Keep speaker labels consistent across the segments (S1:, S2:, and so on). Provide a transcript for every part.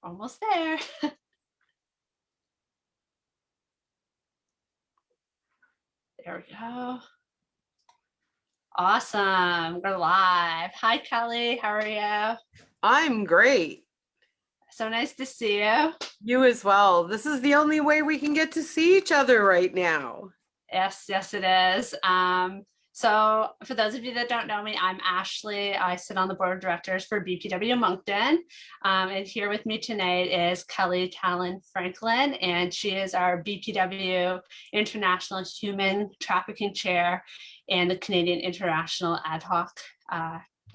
S1: Almost there. There we go. Awesome. We're live. Hi, Kelly. How are you?
S2: I'm great.
S1: So nice to see you.
S2: You as well. This is the only way we can get to see each other right now.
S1: Yes, yes, it is. So for those of you that don't know me, I'm Ashley. I sit on the board of directors for BPW Moncton. And here with me tonight is Kelly Tallon Franklin, and she is our BPW International Human Trafficking Chair and the Canadian International Ad Hoc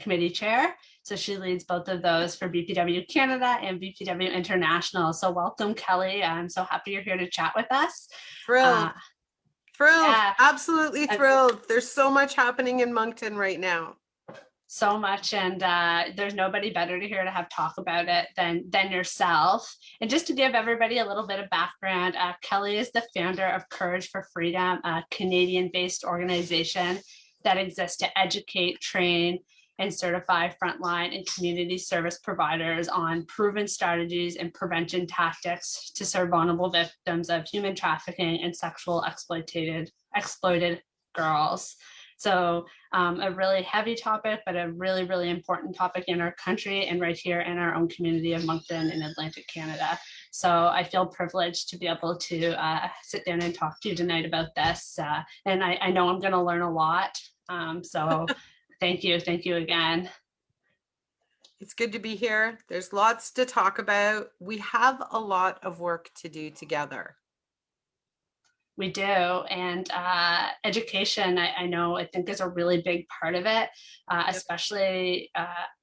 S1: Committee Chair. So she leads both of those for BPW Canada and BPW International. So welcome, Kelly. I'm so happy you're here to chat with us.
S2: Thrilled. Thrilled.
S1: Yeah,
S2: Absolutely thrilled. There's so much happening in Moncton right now.
S1: so much, and there's nobody better to hear to have talk about it than yourself. And just to give everybody a little bit of background, Kelly is the founder of Courage for Freedom, a Canadian-based organization that exists to educate, train, and certify frontline and community service providers on proven strategies and prevention tactics to serve vulnerable victims of human trafficking and sexual exploited girls. So a really heavy topic, but a really, really important topic in our country and right here in our own community of Moncton in Atlantic Canada. So I feel privileged to be able to sit down and talk to you tonight about this. And I know I'm going to learn a lot. So thank you again.
S2: It's good to be here. There's lots to talk about. We have a lot of work to do together.
S1: We do, and education, I think is a really big part of it, especially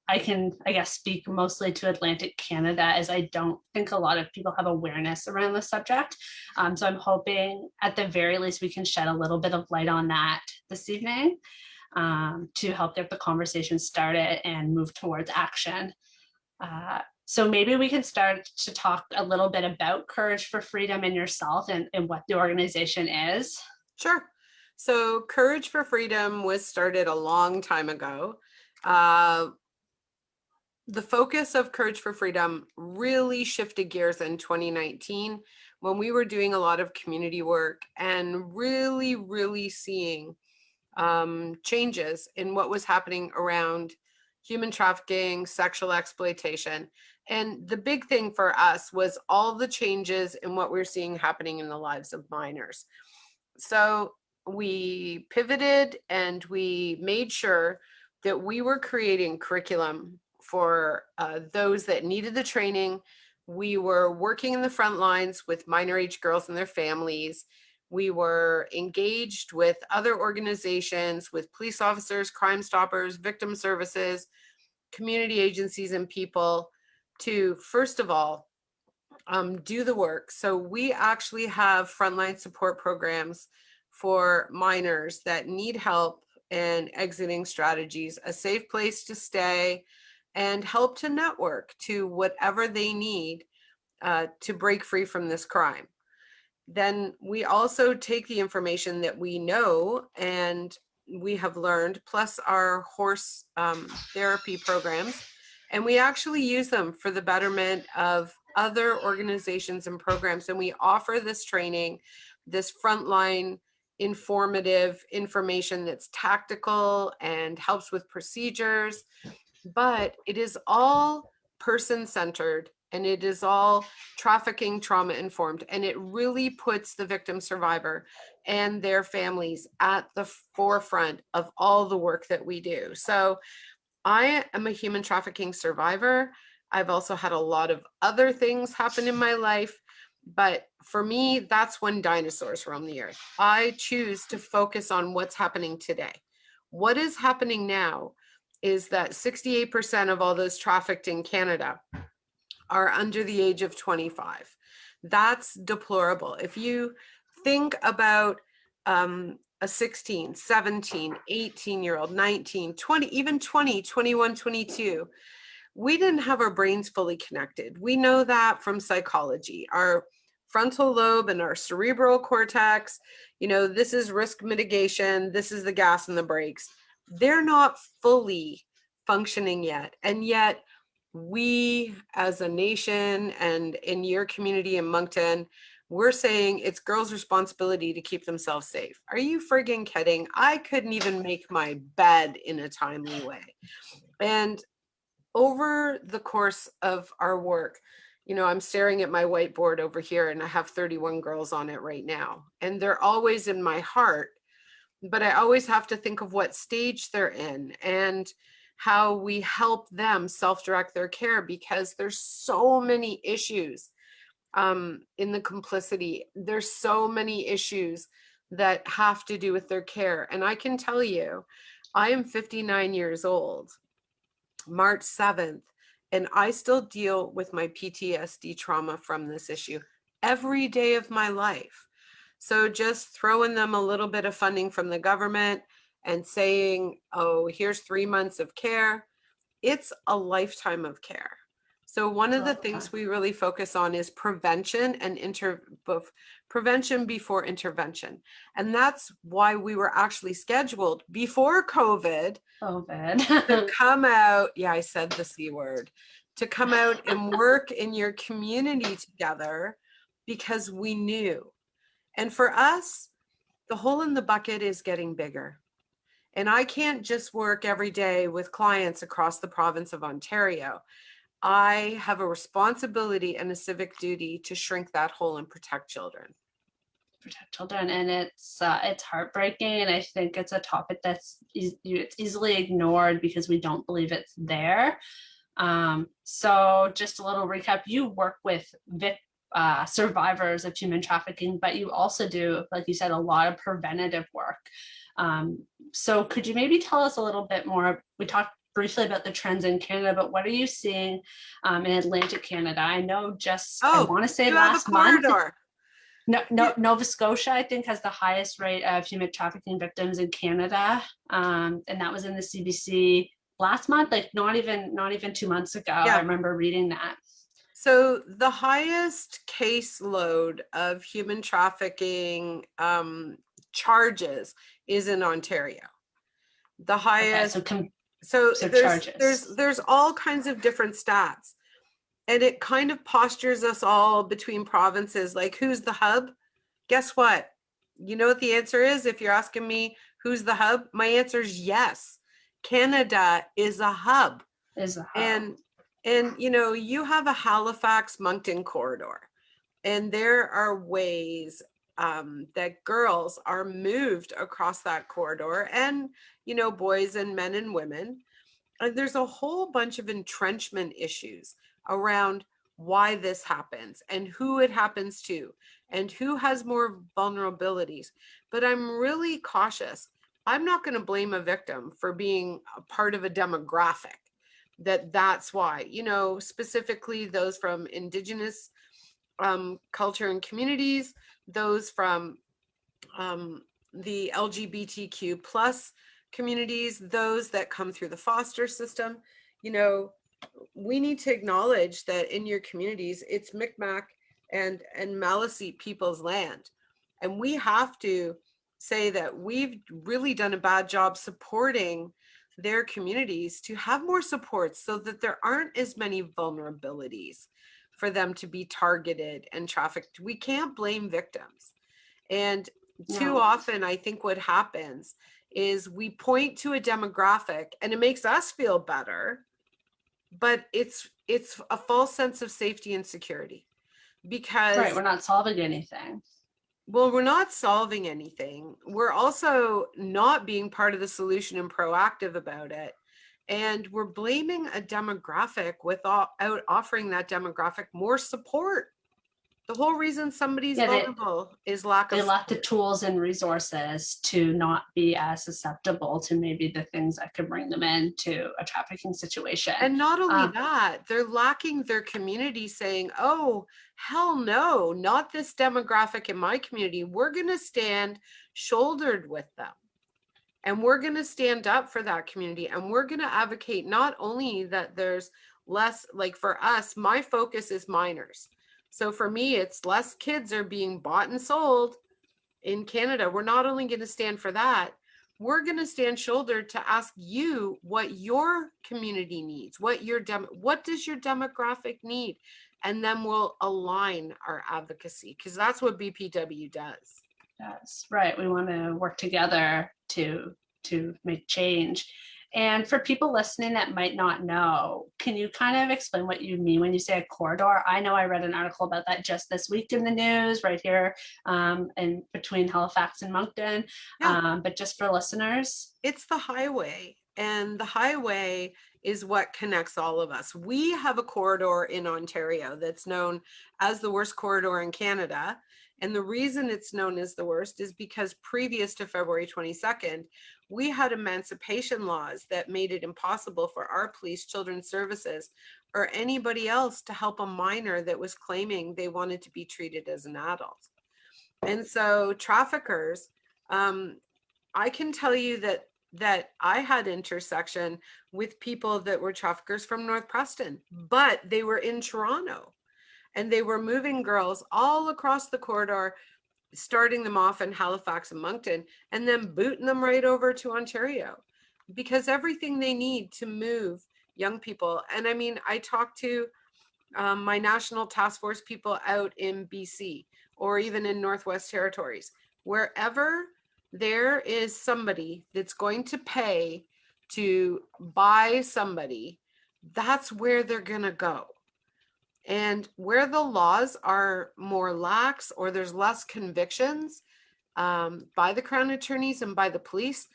S1: I can, I guess, speak mostly to Atlantic Canada, as I don't think a lot of people have awareness around the subject. So I'm hoping at the very least we can shed a little bit of light on that this evening to help get the conversation started and move towards action. So maybe we can start to talk a little bit about Courage for Freedom and yourself and what the organization is.
S2: Sure. So Courage for Freedom was started a long time ago. The focus of Courage for Freedom really shifted gears in 2019 when we were doing a lot of community work and really seeing changes in what was happening around human trafficking, sexual exploitation. And the big thing for us was all the changes in what we're seeing happening in the lives of minors. So we pivoted and we made sure that we were creating curriculum for those that needed the training. We were working in the front lines with minor age girls and their families. We were engaged with other organizations, with police officers, Crime Stoppers, victim services, community agencies, and people to, first of all, do the work. So we actually have frontline support programs for minors that need help and exiting strategies, a safe place to stay, and help to network to whatever they need to break free from this crime. Then we also take the information that we know and we have learned, plus our horse therapy programs, and we actually use them for the betterment of other organizations and programs. And we offer this training, this frontline informative information that's tactical and helps with procedures, but it is all person-centered and it is all trafficking trauma informed, and it really puts the victim survivor and their families at the forefront of all the work that we do. So I am a human trafficking survivor. I've also had a lot of other things happen in my life, but for me, that's when dinosaurs roam the earth. I choose to focus on what's happening today. What is happening now is that 68% of all those trafficked in Canada are under the age of 25. That's deplorable. If you think about a 16, 17, 18-year-old, 19, 20, even 20, 21, 22, we didn't have our brains fully connected. We know that from psychology. Our frontal lobe and our cerebral cortex, this is risk mitigation. This is the gas and the brakes. They're not fully functioning yet. And yet we as a nation and in your community in Moncton, we're saying it's girls' responsibility to keep themselves safe. Are you friggin' kidding? I couldn't even make my bed in a timely way. And over the course of our work, I'm staring at my whiteboard over here and I have 31 girls on it right now. And they're always in my heart, but I always have to think of what stage they're in and how we help them self-direct their care, because there's so many issues in the complicity. There's so many issues that have to do with their care. And I can tell you, I am 59 years old, March 7th, and I still deal with my PTSD trauma from this issue every day of my life. So just throwing them a little bit of funding from the government and saying, oh, here's 3 months of care, it's a lifetime of care. So one of the things we really focus on is prevention and prevention before intervention. And that's why we were actually scheduled before COVID to come out. Yeah, I said the C word, to come out and work in your community together, because we knew. And for us, the hole in the bucket is getting bigger. And I can't just work every day with clients across the province of Ontario. I have a responsibility and a civic duty to shrink that hole and protect children.
S1: And it's heartbreaking, and I think it's a topic that's it's easily ignored because we don't believe it's there. So just a little recap: you work with survivors of human trafficking, but you also do, like you said, a lot of preventative work. So could you maybe tell us a little bit more? We talked briefly about the trends in Canada, but what are you seeing in Atlantic Canada? I know I want to say last month. Nova Scotia, I think, has the highest rate of human trafficking victims in Canada, and that was in the CBC last month, like not even 2 months ago. Yeah. I remember reading that.
S2: So the highest caseload of human trafficking charges is in Ontario. The highest. Okay, so there's all kinds of different stats, and it kind of postures us all between provinces, like who's the hub? Guess what? You know what the answer is? If you're asking me who's the hub, my answer is yes. Canada is a hub. And you have a Halifax Moncton corridor, and there are ways that girls are moved across that corridor, and boys and men and women. And there's a whole bunch of entrenchment issues around why this happens and who it happens to and who has more vulnerabilities. But I'm really cautious. I'm not going to blame a victim for being a part of a demographic that's why, specifically those from Indigenous culture and communities, those from the LGBTQ plus communities, those that come through the foster system. We need to acknowledge that in your communities, it's Micmac and Maliseet people's land. And we have to say that we've really done a bad job supporting their communities to have more support so that there aren't as many vulnerabilities for them to be targeted and trafficked. We can't blame victims. And too often, I think what happens is we point to a demographic and it makes us feel better, but it's a false sense of safety and security, because
S1: we're not solving anything.
S2: Well, we're not solving anything. We're also not being part of the solution and proactive about it. And we're blaming a demographic without offering that demographic more support. The whole reason somebody's vulnerable is lack of.
S1: They lack the tools and resources to not be as susceptible to maybe the things that could bring them into a trafficking situation.
S2: And not only that, they're lacking their community saying, oh, hell no, not this demographic in my community. We're going to stand shouldered with them. And we're going to stand up for that community. And we're going to advocate not only that there's less, like for us, my focus is minors. So for me, it's less kids are being bought and sold in Canada. We're not only going to stand for that, we're going to stand shoulder to ask you what your community needs, what does your demographic need? And then we'll align our advocacy, because that's what BPW does.
S1: Yes, right. We want to work together to make change. And for people listening that might not know, can you kind of explain what you mean when you say a corridor? I know I read an article about that just this week in the news, right here, in between Halifax and Moncton.
S2: Yeah.
S1: But just for listeners,
S2: It's the highway, and the highway is what connects all of us. We have a corridor in Ontario that's known as the worst corridor in Canada. And the reason it's known as the worst is because previous to February 22nd, we had emancipation laws that made it impossible for our police, children's services, or anybody else to help a minor that was claiming they wanted to be treated as an adult. And so traffickers, I can tell you that I had intersection with people that were traffickers from North Preston, but they were in Toronto, and they were moving girls all across the corridor, starting them off in Halifax and Moncton, and then booting them right over to Ontario, because everything they need to move young people. And I mean, I talked to my national task force people out in BC, or even in Northwest Territories, wherever there is somebody that's going to pay to buy somebody, that's where they're going to go. And where the laws are more lax, or there's less convictions by the Crown attorneys and by the police,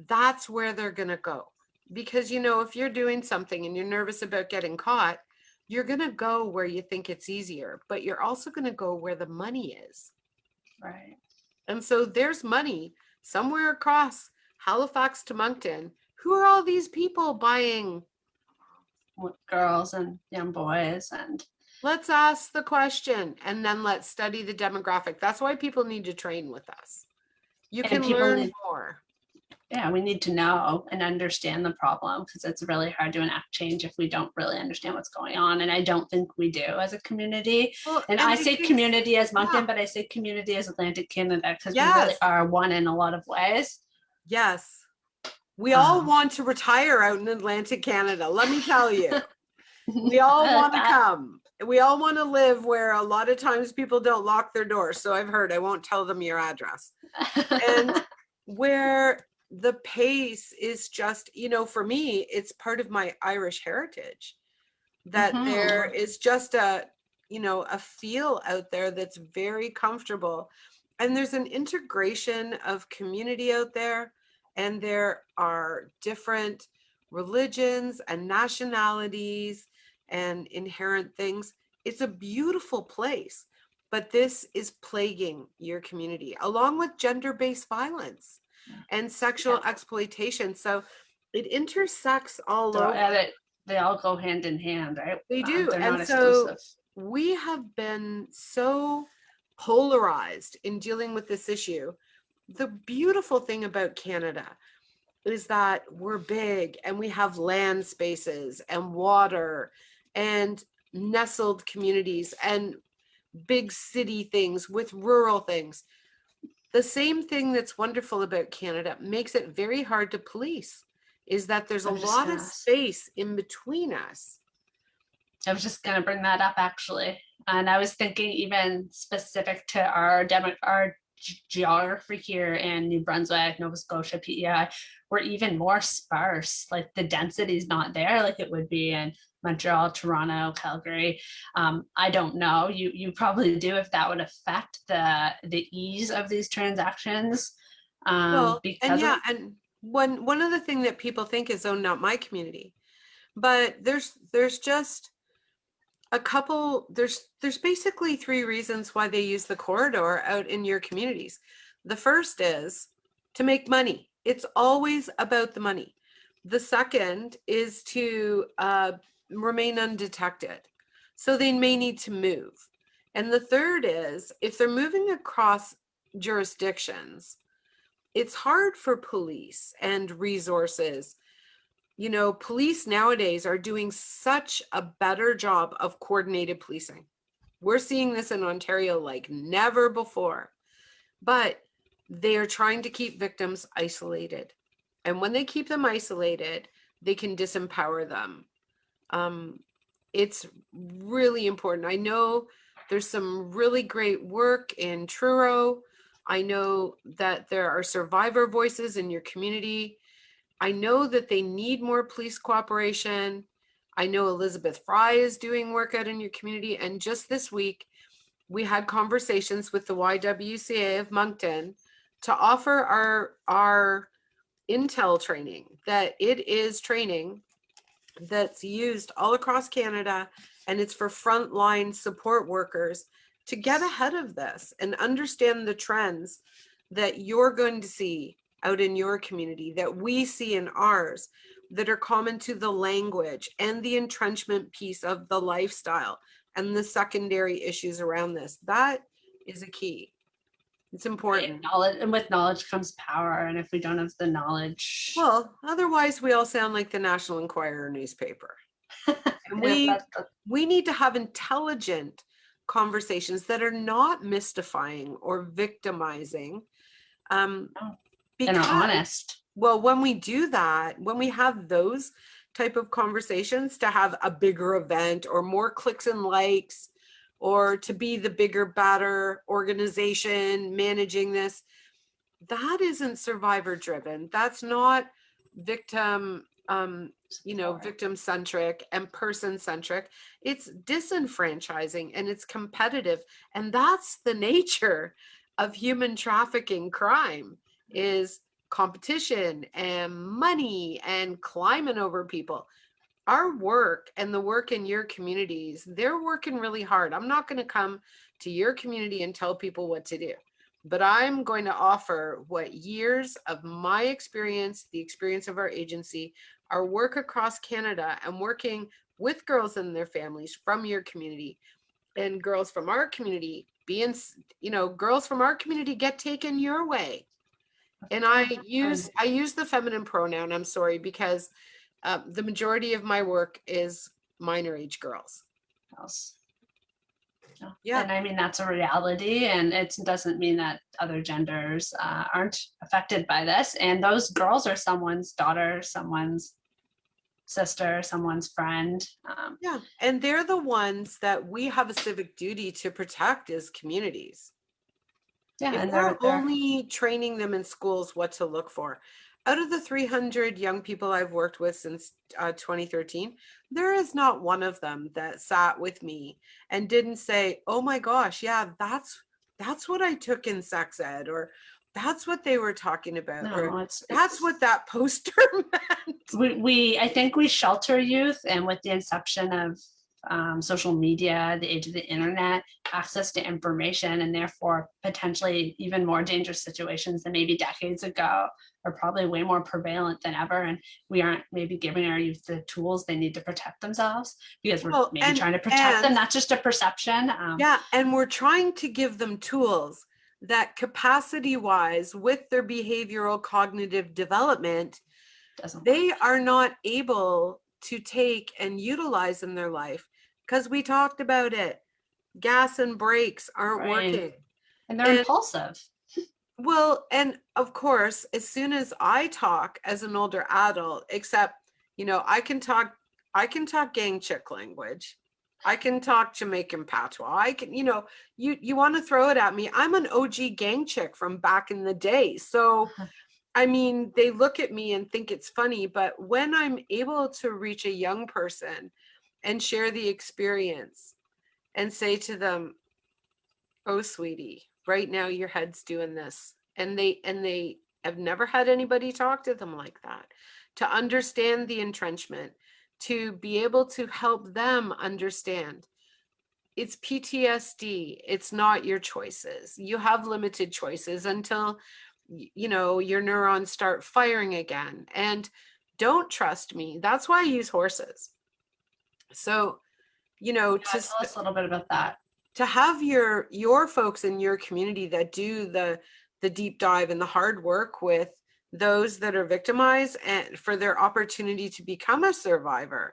S2: that's where they're going to go. Because, you know, if you're doing something and you're nervous about getting caught, you're going to go where you think it's easier, but you're also going to go where the money is.
S1: right.
S2: And so there's money somewhere across Halifax to Moncton. Who are all these people buying?
S1: Girls and young boys, and
S2: Let's ask the question, and then let's study the demographic. That's why people need to train with us. You can learn more.
S1: Yeah, we need to know and understand the problem, because it's really hard to enact change if we don't really understand what's going on. And I don't think we do as a community.
S2: Well,
S1: and I say community as Moncton,
S2: yeah.
S1: but I say community as Atlantic Canada, because we
S2: Yes.
S1: really are one in a lot of ways.
S2: Yes. We all want to retire out in Atlantic Canada. Let me tell you, we all want to come. We all want to live where a lot of times people don't lock their doors. So I've heard. I won't tell them your address. And where the pace is just, you know, for me, it's part of my Irish heritage, that there is just a, you know, a feel out there that's very comfortable. And there's an integration of community out there, and there are different religions and nationalities and inherent things. It's a beautiful place, but this is plaguing your community, along with gender-based violence and sexual exploitation. So it intersects all over.
S1: They all go hand in hand, right?
S2: They do.
S1: They're
S2: And
S1: not
S2: so
S1: exclusive.
S2: we have been so polarized in dealing with this issue. The beautiful thing about Canada is that we're big, and we have land spaces and water and nestled communities and big city things with rural things. The same thing that's wonderful about Canada makes it very hard to police, is that there's a lot of space in between us.
S1: I was just going to bring that up, actually. And I was thinking even specific to our geography here in New Brunswick, Nova Scotia, PEI, we're even more sparse. Like the density is not there like it would be in Montreal, Toronto, Calgary. I don't know. You probably do, if that would affect the ease of these transactions.
S2: Well, and yeah, and one other thing that people think is, oh, not my community, but there's just a couple. There's basically three reasons why they use the corridor out in your communities. The first is to make money. It's always about the money. The second is to remain undetected, so they may need to move. And the third is, if they're moving across jurisdictions, it's hard for police and resources. You know, police nowadays are doing such a better job of coordinated policing. We're seeing this in Ontario like never before. But they are trying to keep victims isolated. And when they keep them isolated, they can disempower them. It's really important. I know there's some really great work in Truro. I know that there are survivor voices in your community. I know that they need more police cooperation. I know Elizabeth Fry is doing work out in your community. And just this week, we had conversations with the YWCA of Moncton to offer our intel training, that it is training that's used all across Canada, and it's for frontline support workers to get ahead of this and understand the trends that you're going to see out in your community, that we see in ours, that are common to the language and the entrenchment piece of the lifestyle and the secondary issues around this. That is a key. It's important.
S1: Knowledge, and with knowledge comes power. And if we don't have the knowledge,
S2: Well, otherwise we all sound like the National Enquirer newspaper. And we need to have intelligent conversations that are not mystifying or victimizing.
S1: and
S2: Because,
S1: are honest.
S2: well, when we do that, when we have those type of conversations, to have a bigger event or more clicks and likes, or to be the bigger, better organization managing this, that isn't survivor driven. That's not victim, victim centric and person centric. It's disenfranchising and it's competitive. And that's the nature of human trafficking crime, is competition and money and climbing over people. Our work and the work in your communities, they're working really hard. I'm not going to come to your community and tell people what to do, but I'm going to offer what years of my experience, the experience of our agency, our work across Canada, and working with girls and their families from your community, and girls from our community being, girls from our community get taken your way. And I use the feminine pronoun, I'm sorry, because the majority of my work is minor age girls.
S1: Yeah. And I mean, that's a reality, and it doesn't mean that other genders aren't affected by this. And those girls are someone's daughter, someone's sister, someone's friend.
S2: Yeah. And they're the ones that we have a civic duty to protect as communities.
S1: Yeah.
S2: If
S1: And
S2: we're only training them in schools what to look for. Out of the 300 young people I've worked with since 2013, there is not one of them that sat with me and didn't say, oh my gosh, yeah, that's what I took in sex ed, or that's what they were talking about,
S1: no,
S2: or that's what that poster meant.
S1: I think we shelter youth, and with the inception of social media, the age of the internet, access to information, and therefore potentially even more dangerous situations than maybe decades ago are probably way more prevalent than ever. And we aren't maybe giving our youth the tools they need to protect themselves, because we're maybe trying to protect them. That's just a perception.
S2: And we're trying to give them tools that capacity wise, with their behavioral cognitive development, they are not able to take and utilize in their life, because we talked about it. Gas and brakes aren't working.
S1: And they're impulsive.
S2: Well, and of course, as soon as I talk as an older adult, except, I can talk gang chick language. I can talk Jamaican patois. I can, you want to throw it at me. I'm an OG gang chick from back in the day. So, I mean, they look at me and think it's funny, but when I'm able to reach a young person and share the experience and say to them, oh, sweetie, right now your head's doing this. And they have never had anybody talk to them like that, to understand the entrenchment, to be able to help them understand it's PTSD. It's not your choices. You have limited choices until, your neurons start firing again. And don't trust me. That's why I use horses. So,
S1: tell us a little bit about that.
S2: To have your folks in your community that do the deep dive and the hard work with those that are victimized, and for their opportunity to become a survivor,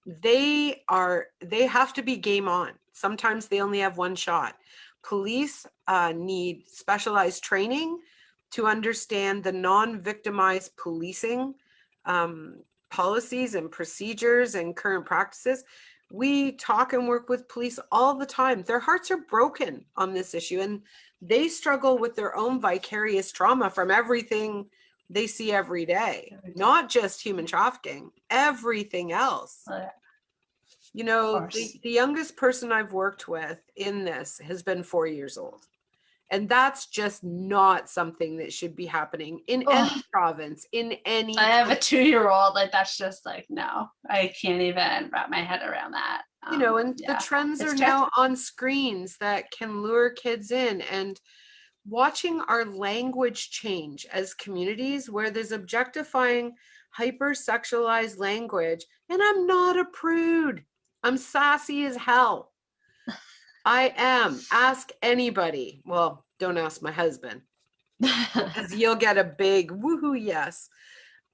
S2: they have to be game on. Sometimes they only have one shot. Police need specialized training to understand the non-victimized policing policies and procedures and current practices. We talk and work with police all the time. Their hearts are broken on this issue, and they struggle with their own vicarious trauma from everything they see every day, not just human trafficking, everything else. You know, the youngest person I've worked with in this has been 4 years old. And that's just not something that should be happening in any province, in any.
S1: I have a 2-year-old. Like, that's just like, no, I can't even wrap my head around that.
S2: You know, and the trends are now on screens that can lure kids in, and watching our language change as communities where there's objectifying, hypersexualized language. And I'm not a prude. I'm sassy as hell. I am. Ask anybody. Well, don't ask my husband, because you'll get a big woohoo yes.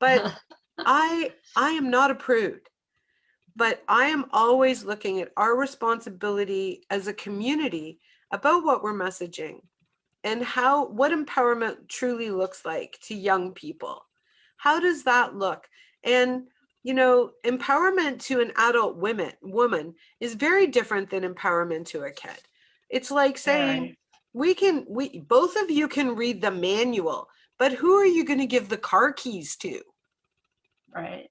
S2: But I am not a prude. But I am always looking at our responsibility as a community about what we're messaging and what empowerment truly looks like to young people. How does that look? And you know, empowerment to an adult woman is very different than empowerment to a kid. It's like saying, we both of you can read the manual, but who are you going to give the car keys to?
S1: Right.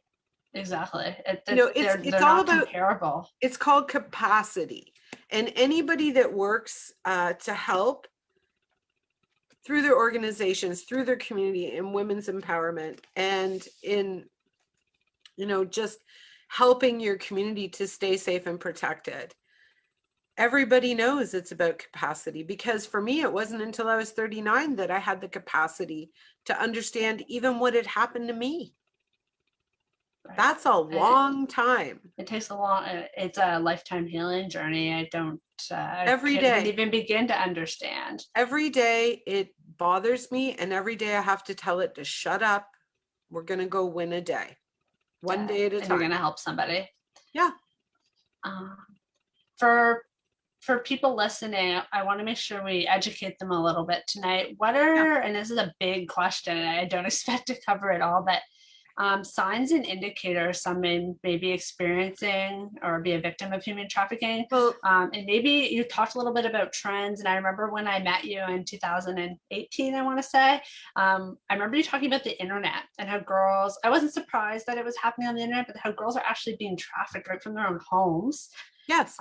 S1: Exactly.
S2: It's all about comparable. It's called capacity. And anybody that works to help through their organizations, through their community, in women's empowerment, and in, you know, just helping your community to stay safe and protected. Everybody knows it's about capacity, because for me, it wasn't until I was 39 that I had the capacity to understand even what had happened to me. Right. That's a long time.
S1: It takes it's a lifetime healing journey. I don't
S2: every day
S1: even begin to understand.
S2: Every day it bothers me, and every day I have to tell it to shut up. We're going to go win a day. One day at a time.
S1: You're going to help somebody.
S2: Yeah.
S1: For people listening, I want to make sure we educate them a little bit tonight. What are, and this is a big question, and I don't expect to cover it all, but signs and indicators someone may be experiencing or be a victim of human trafficking.
S2: Well,
S1: and maybe you talked a little bit about trends. And I remember when I met you in 2018, I want to say, I remember you talking about the internet and how girls, I wasn't surprised that it was happening on the internet, but how girls are actually being trafficked right from their own homes.
S2: Yes.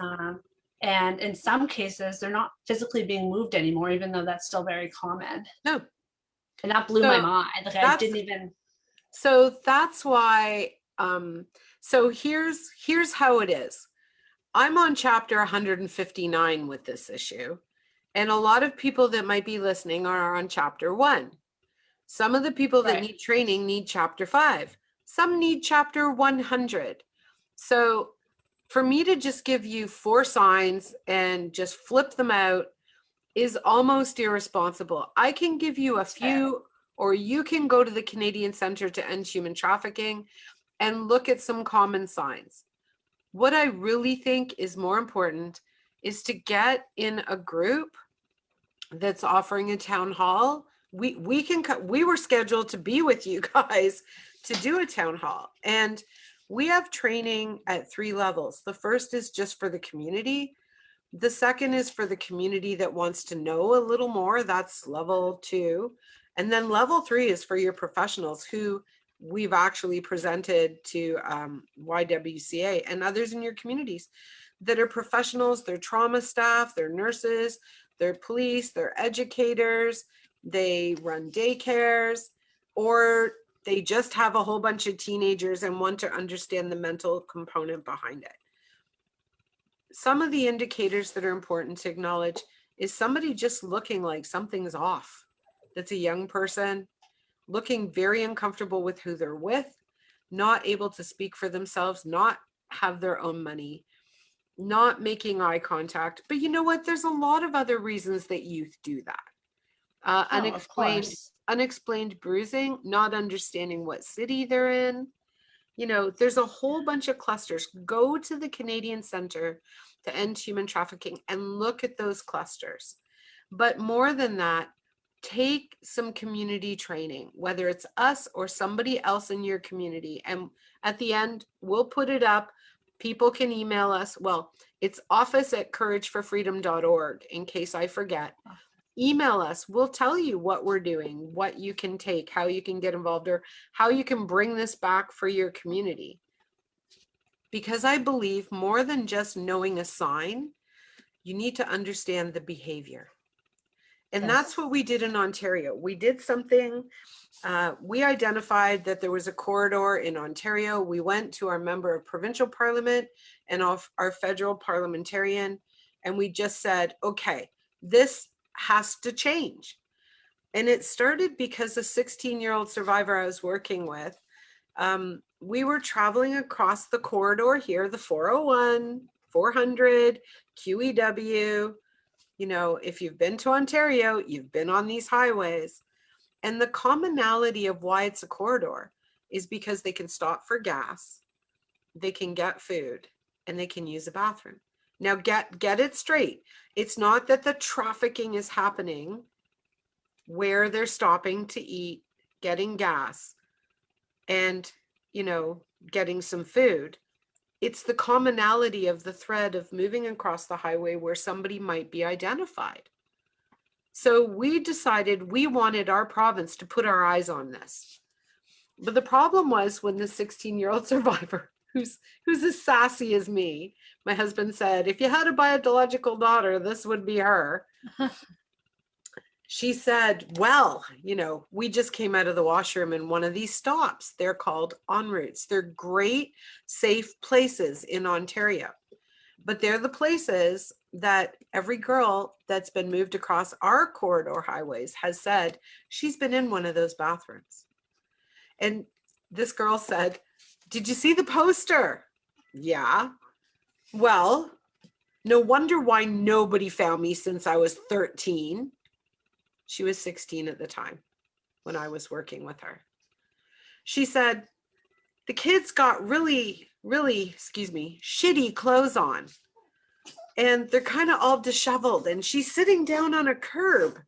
S1: And in some cases, they're not physically being moved anymore, even though that's still very common.
S2: No.
S1: And that blew my mind. Like, I didn't even.
S2: So that's why, so here's how it is. I'm on chapter 159 with this issue, and a lot of people that might be listening are on chapter 1. Some of the people that need training need chapter 5. Some need chapter 100. So for me to just give you 4 signs and just flip them out is almost irresponsible. I can give you a few, or you can go to the Canadian Centre to End Human Trafficking and look at some common signs. What I really think is more important is to get in a group that's offering a town hall. We were scheduled to be with you guys to do a town hall, and we have training at 3 levels. The first is just for the community. The second is for the community that wants to know a little more. That's level 2. And then level 3 is for your professionals who we've actually presented to YWCA and others in your communities that are professionals. They're trauma staff, they're nurses, they're police, they're educators, they run daycares, or they just have a whole bunch of teenagers and want to understand the mental component behind it. Some of the indicators that are important to acknowledge is somebody just looking like something's off. That's a young person, looking very uncomfortable with who they're with, not able to speak for themselves, not have their own money, not making eye contact. But you know what? There's a lot of other reasons that youth do that. Unexplained bruising, not understanding what city they're in. You know, there's a whole bunch of clusters. Go to the Canadian Centre to End Human Trafficking and look at those clusters. But more than that, take some community training, whether it's us or somebody else in your community. And at the end, we'll put it up. People can email us. Well, it's office@courageforfreedom.org in case I forget. Email us. We'll tell you what we're doing, what you can take, how you can get involved, or how you can bring this back for your community. Because I believe more than just knowing a sign, you need to understand the behavior. And that's what we did in Ontario. We did something, we identified that there was a corridor in Ontario. We went to our member of provincial parliament and our federal parliamentarian, and we just said, okay, this has to change. And it started because a 16-year-old survivor I was working with, we were traveling across the corridor here, the 401, 400, QEW. You know, if you've been to Ontario, you've been on these highways. And the commonality of why it's a corridor is because they can stop for gas, they can get food, and they can use a bathroom. Now get it straight. It's not that the trafficking is happening where they're stopping to eat, getting gas, and, you know, getting some food. It's the commonality of the thread of moving across the highway where somebody might be identified. So we decided we wanted our province to put our eyes on this. But the problem was when the 16-year-old survivor, who's as sassy as me, my husband said, if you had a biological daughter, this would be her. She said, well, you know, we just came out of the washroom in one of these stops. They're called en routes. They're great, safe places in Ontario. But they're the places that every girl that's been moved across our corridor highways has said she's been in one of those bathrooms. And this girl said, did you see the poster? Yeah. Well, no wonder why nobody found me since I was 13. She was 16 at the time when I was working with her. She said, the kids got really, shitty clothes on. And they're kind of all disheveled. And she's sitting down on a curb.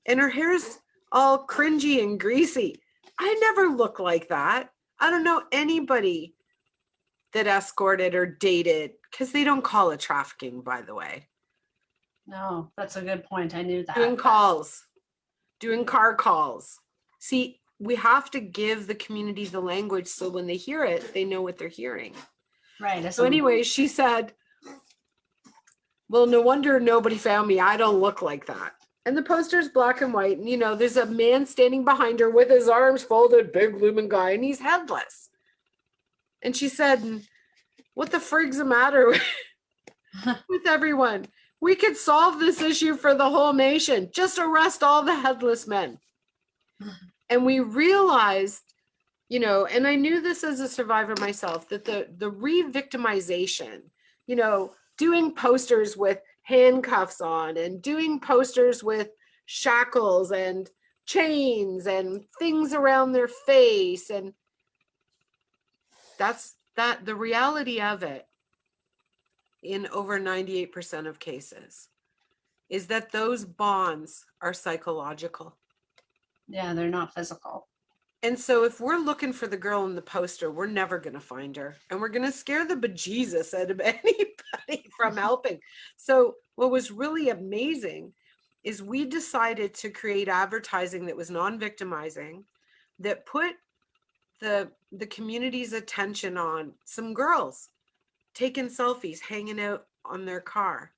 S2: And her hair's all cringy and greasy. I never look like that. I don't know anybody that escorted or dated, because they don't call it trafficking, by the way.
S1: No, that's a good point. I knew that.
S2: Doing calls, doing car calls. See, we have to give the community the language so when they hear it, they know what they're hearing.
S1: Right.
S2: So anyway, she said, well, no wonder nobody found me. I don't look like that. And the poster's black and white. And, you know, there's a man standing behind her with his arms folded, big looming guy, and he's headless. And she said, what the frig's the matter with everyone? We could solve this issue for the whole nation. Just arrest all the headless men. And we realized, you know, and I knew this as a survivor myself, that the re-victimization, you know, doing posters with handcuffs on and doing posters with shackles and chains and things around their face. And that's the reality of it in over 98% of cases is that those bonds are psychological.
S1: Yeah, they're not physical.
S2: And so if we're looking for the girl in the poster, we're never going to find her. And we're going to scare the bejesus out of anybody from helping. So what was really amazing is we decided to create advertising that was non-victimizing, that put the community's attention on some girls taking selfies, hanging out on their car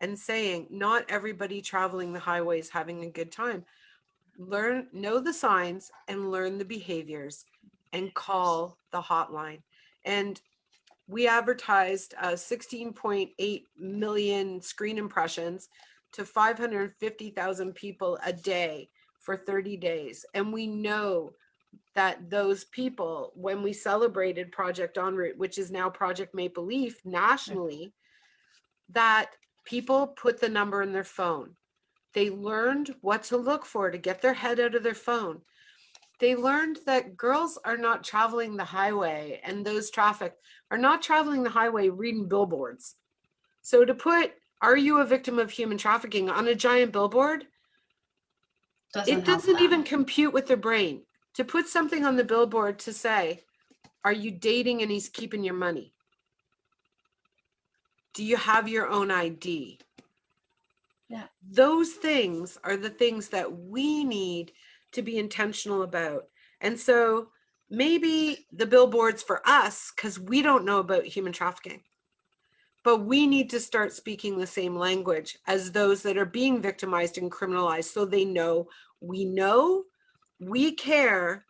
S2: and saying, not everybody traveling the highway is having a good time. Know the signs and learn the behaviors and call the hotline. And we advertised 16.8 million screen impressions to 550,000 people a day for 30 days. And we know that those people, when we celebrated Project En Route, which is now Project Maple Leaf nationally, that people put the number in their phone. They learned what to look for to get their head out of their phone. They learned that girls are not traveling the highway, and those trafficked are not traveling the highway reading billboards. So to put, are you a victim of human trafficking on a giant billboard?
S1: Doesn't
S2: It
S1: help
S2: doesn't even
S1: them.
S2: compute with their brain. To put something on the billboard to say, are you dating and he's keeping your money? Do you have your own ID?
S1: Yeah.
S2: Those things are the things that we need to be intentional about. And so maybe the billboards for us, because we don't know about human trafficking, but we need to start speaking the same language as those that are being victimized and criminalized, so they know, we care,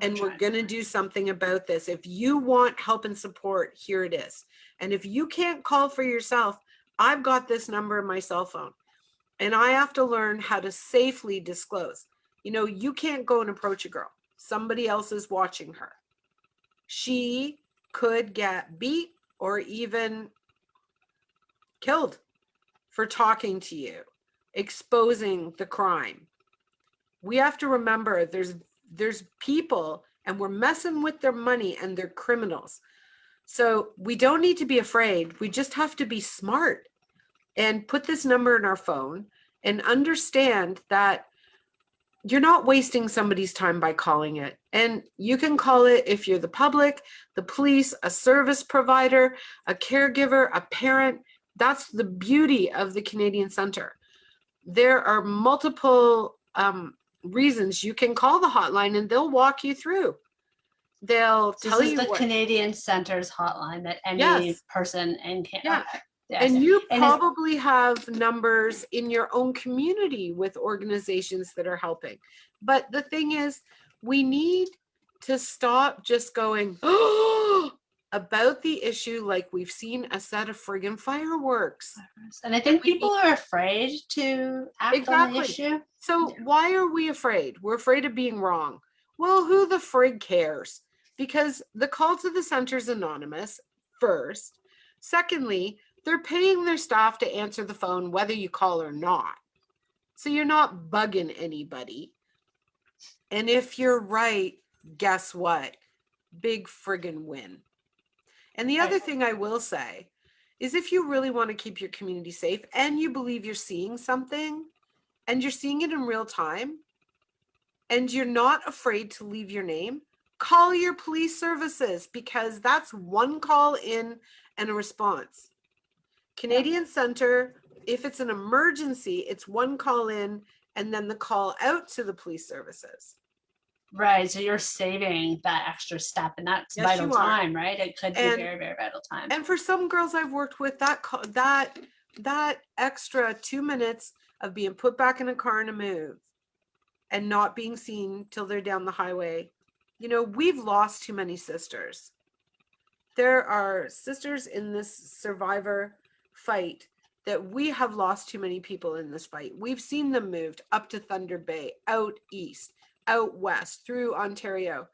S2: and we're going to do something about this. If you want help and support, here it is. And if you can't call for yourself, I've got this number in my cell phone, and I have to learn how to safely disclose. You know, you can't go and approach a girl. Somebody else is watching her. She could get beat or even killed for talking to you, exposing the crime. We have to remember there's people, and we're messing with their money, and they're criminals. So we don't need to be afraid. We just have to be smart and put this number in our phone and understand that you're not wasting somebody's time by calling it. And you can call it if you're the public, the police, a service provider, a caregiver, a parent. That's the beauty of the Canadian Centre. There are multiple reasons you can call the hotline, and they'll walk you through. They'll
S1: So
S2: tell
S1: this is
S2: you
S1: the
S2: what.
S1: Canadian Center's hotline that any
S2: Yes.
S1: person in Canada.
S2: Yeah.
S1: Okay. Yeah,
S2: And you
S1: and is,
S2: probably have numbers in your own community with organizations that are helping. But the thing is, we need to stop just going, oh, about the issue like we've seen a set of friggin' fireworks.
S1: and I think
S2: We
S1: people are afraid to act on the
S2: Exactly.
S1: issue.
S2: So why are we afraid? We're afraid of being wrong. Well, who the frig cares? Because the call to the center is anonymous, first. Secondly, they're paying their staff to answer the phone whether you call or not. So you're not bugging anybody. And if you're right, guess what? Big friggin' win. And the other thing I will say is, if you really want to keep your community safe and you believe you're seeing something and you're seeing it in real time, and you're not afraid to leave your name, call your police services, because that's one call in and a response. Canadian Centre, if it's an emergency, it's one call in and then the call out to the police services.
S1: Right. So you're saving that extra step, and that's
S2: Yes,
S1: vital
S2: you are.
S1: time, right? It could be very, very vital time.
S2: And for some girls I've worked with, that extra 2 minutes of being put back in a car and a move and not being seen till they're down the highway. You know, we've lost too many sisters. There are sisters in this survivor fight that we have lost too many people in this fight. We've seen them moved up to Thunder Bay, out east, out west, through Ontario.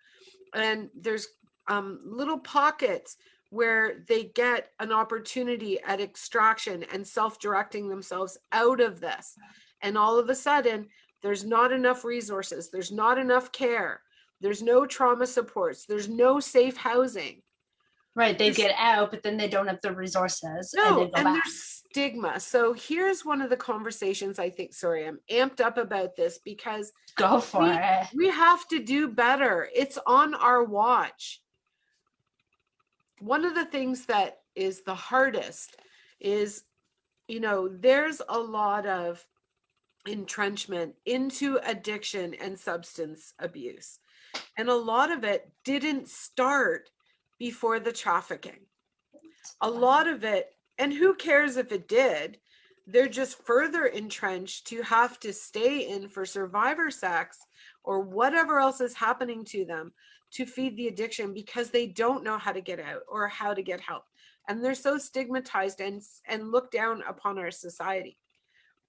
S2: And there's little pockets where they get an opportunity at extraction and self-directing themselves out of this. And all of a sudden, there's not enough resources. There's not enough care. There's no trauma supports. There's no safe housing.
S1: Right. They get out, but then they don't have the resources.
S2: No,
S1: and
S2: and there's stigma. So here's one of the conversations I think, sorry, I'm amped up about this because
S1: go for it.
S2: We have to do better. It's on our watch. One of the things that is the hardest is, you know, there's a lot of entrenchment into addiction and substance abuse. And a lot of it didn't start before the trafficking. A lot of it, and who cares if it did, they're just further entrenched to have to stay in for survivor sex or whatever else is happening to them to feed the addiction, because they don't know how to get out or how to get help. And they're so stigmatized and looked down upon our society.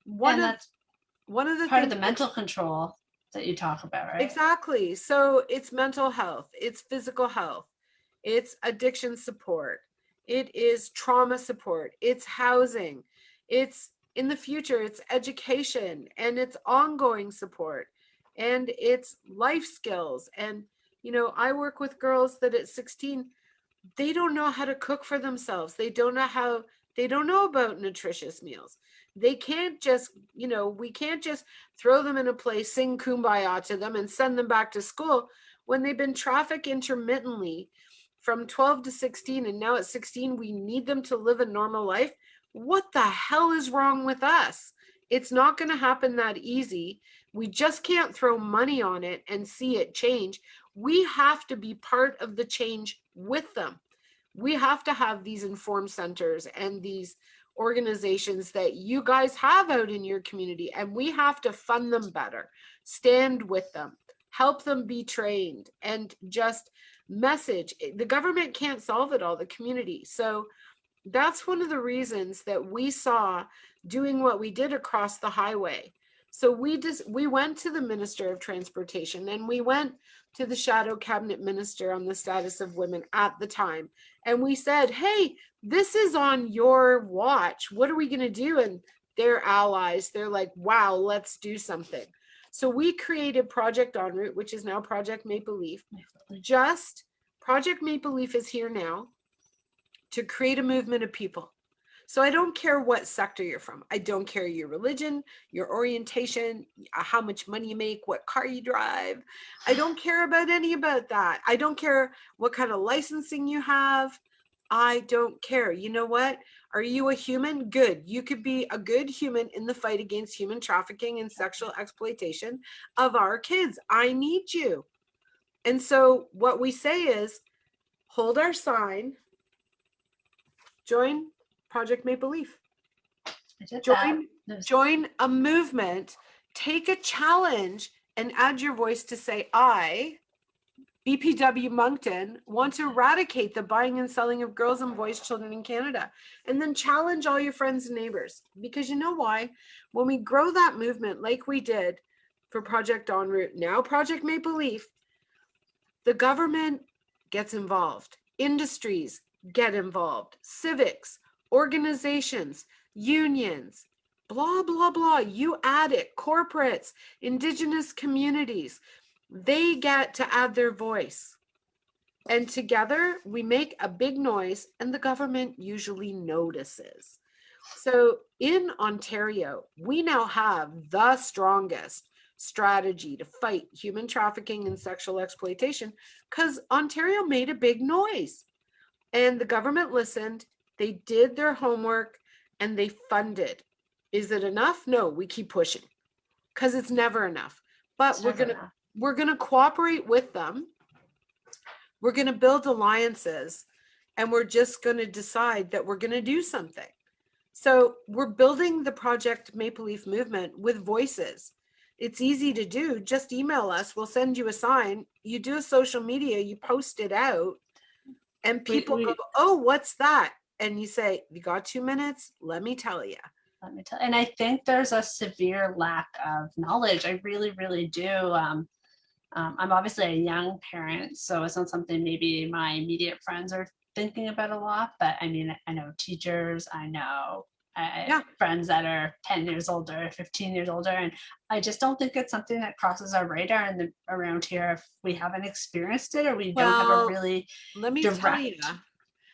S2: One of the
S1: part
S2: things
S1: of the mental control that you talk about, right?
S2: Exactly. So it's mental health, it's physical health, it's addiction support, it is trauma support, it's housing, it's in the future, it's education, and it's ongoing support, and it's life skills. And, you know, I work with girls that at 16, they don't know how to cook for themselves. They don't know about nutritious meals. They can't just, we can't just throw them in a place, sing kumbaya to them and send them back to school when they've been trafficked intermittently from 12 to 16. And now at 16, we need them to live a normal life. What the hell is wrong with us? It's not going to happen that easy. We just can't throw money on it and see it change. We have to be part of the change with them. We have to have these informed centers and these organizations that you guys have out in your community, and we have to fund them better, stand with them, help them be trained, and just message. The government can't solve it all, the community. So that's one of the reasons that we saw doing what we did across the highway. So we went to the Minister of Transportation, and we went to the shadow cabinet minister on the status of women at the time, and we said, hey, this is on your watch, what are we going to do? And their allies, they're like, wow, let's do something. So we created Project En Route, which is now Project Maple Leaf. Just Project Maple Leaf is here now to create a movement of people. So I don't care what sector you're from. I don't care your religion, your orientation, how much money you make, what car you drive. I don't care about any about that. I don't care what kind of licensing you have. I don't care. You know what? Are you a human? Good. You could be a good human in the fight against human trafficking and sexual exploitation of our kids. I need you. And so what we say is, hold our sign, join Project Maple Leaf. Join a movement, take a challenge, and add your voice to say, I, BPW Moncton, want to eradicate the buying and selling of girls and boys children in Canada. And then challenge all your friends and neighbors. Because you know why? When we grow that movement like we did for Project En Route, now Project Maple Leaf, the government gets involved. Industries get involved. Civics, organizations, unions, blah, blah, blah. You add it. Corporates, Indigenous communities, they get to add their voice. And together we make a big noise, and the government usually notices. So in Ontario, we now have the strongest strategy to fight human trafficking and sexual exploitation because Ontario made a big noise. And the government listened, they did their homework, and they funded. Is it enough? No, we keep pushing because it's never enough. But we're gonna cooperate with them. We're gonna build alliances, and we're just gonna decide that we're gonna do something. So we're building the Project Maple Leaf movement with voices. It's easy to do. Just email us. We'll send you a sign. You do a social media, you post it out, and people go, oh, what's that? And you say, you got 2 minutes? Let me tell you.
S1: And I think there's a severe lack of knowledge. I really, really do. I'm obviously a young parent, so it's not something maybe my immediate friends are thinking about a lot, but I mean, I know teachers, I know friends that are 10 years older, 15 years older, and I just don't think it's something that crosses our radar around here if we haven't experienced it or we don't have a really
S2: tell you.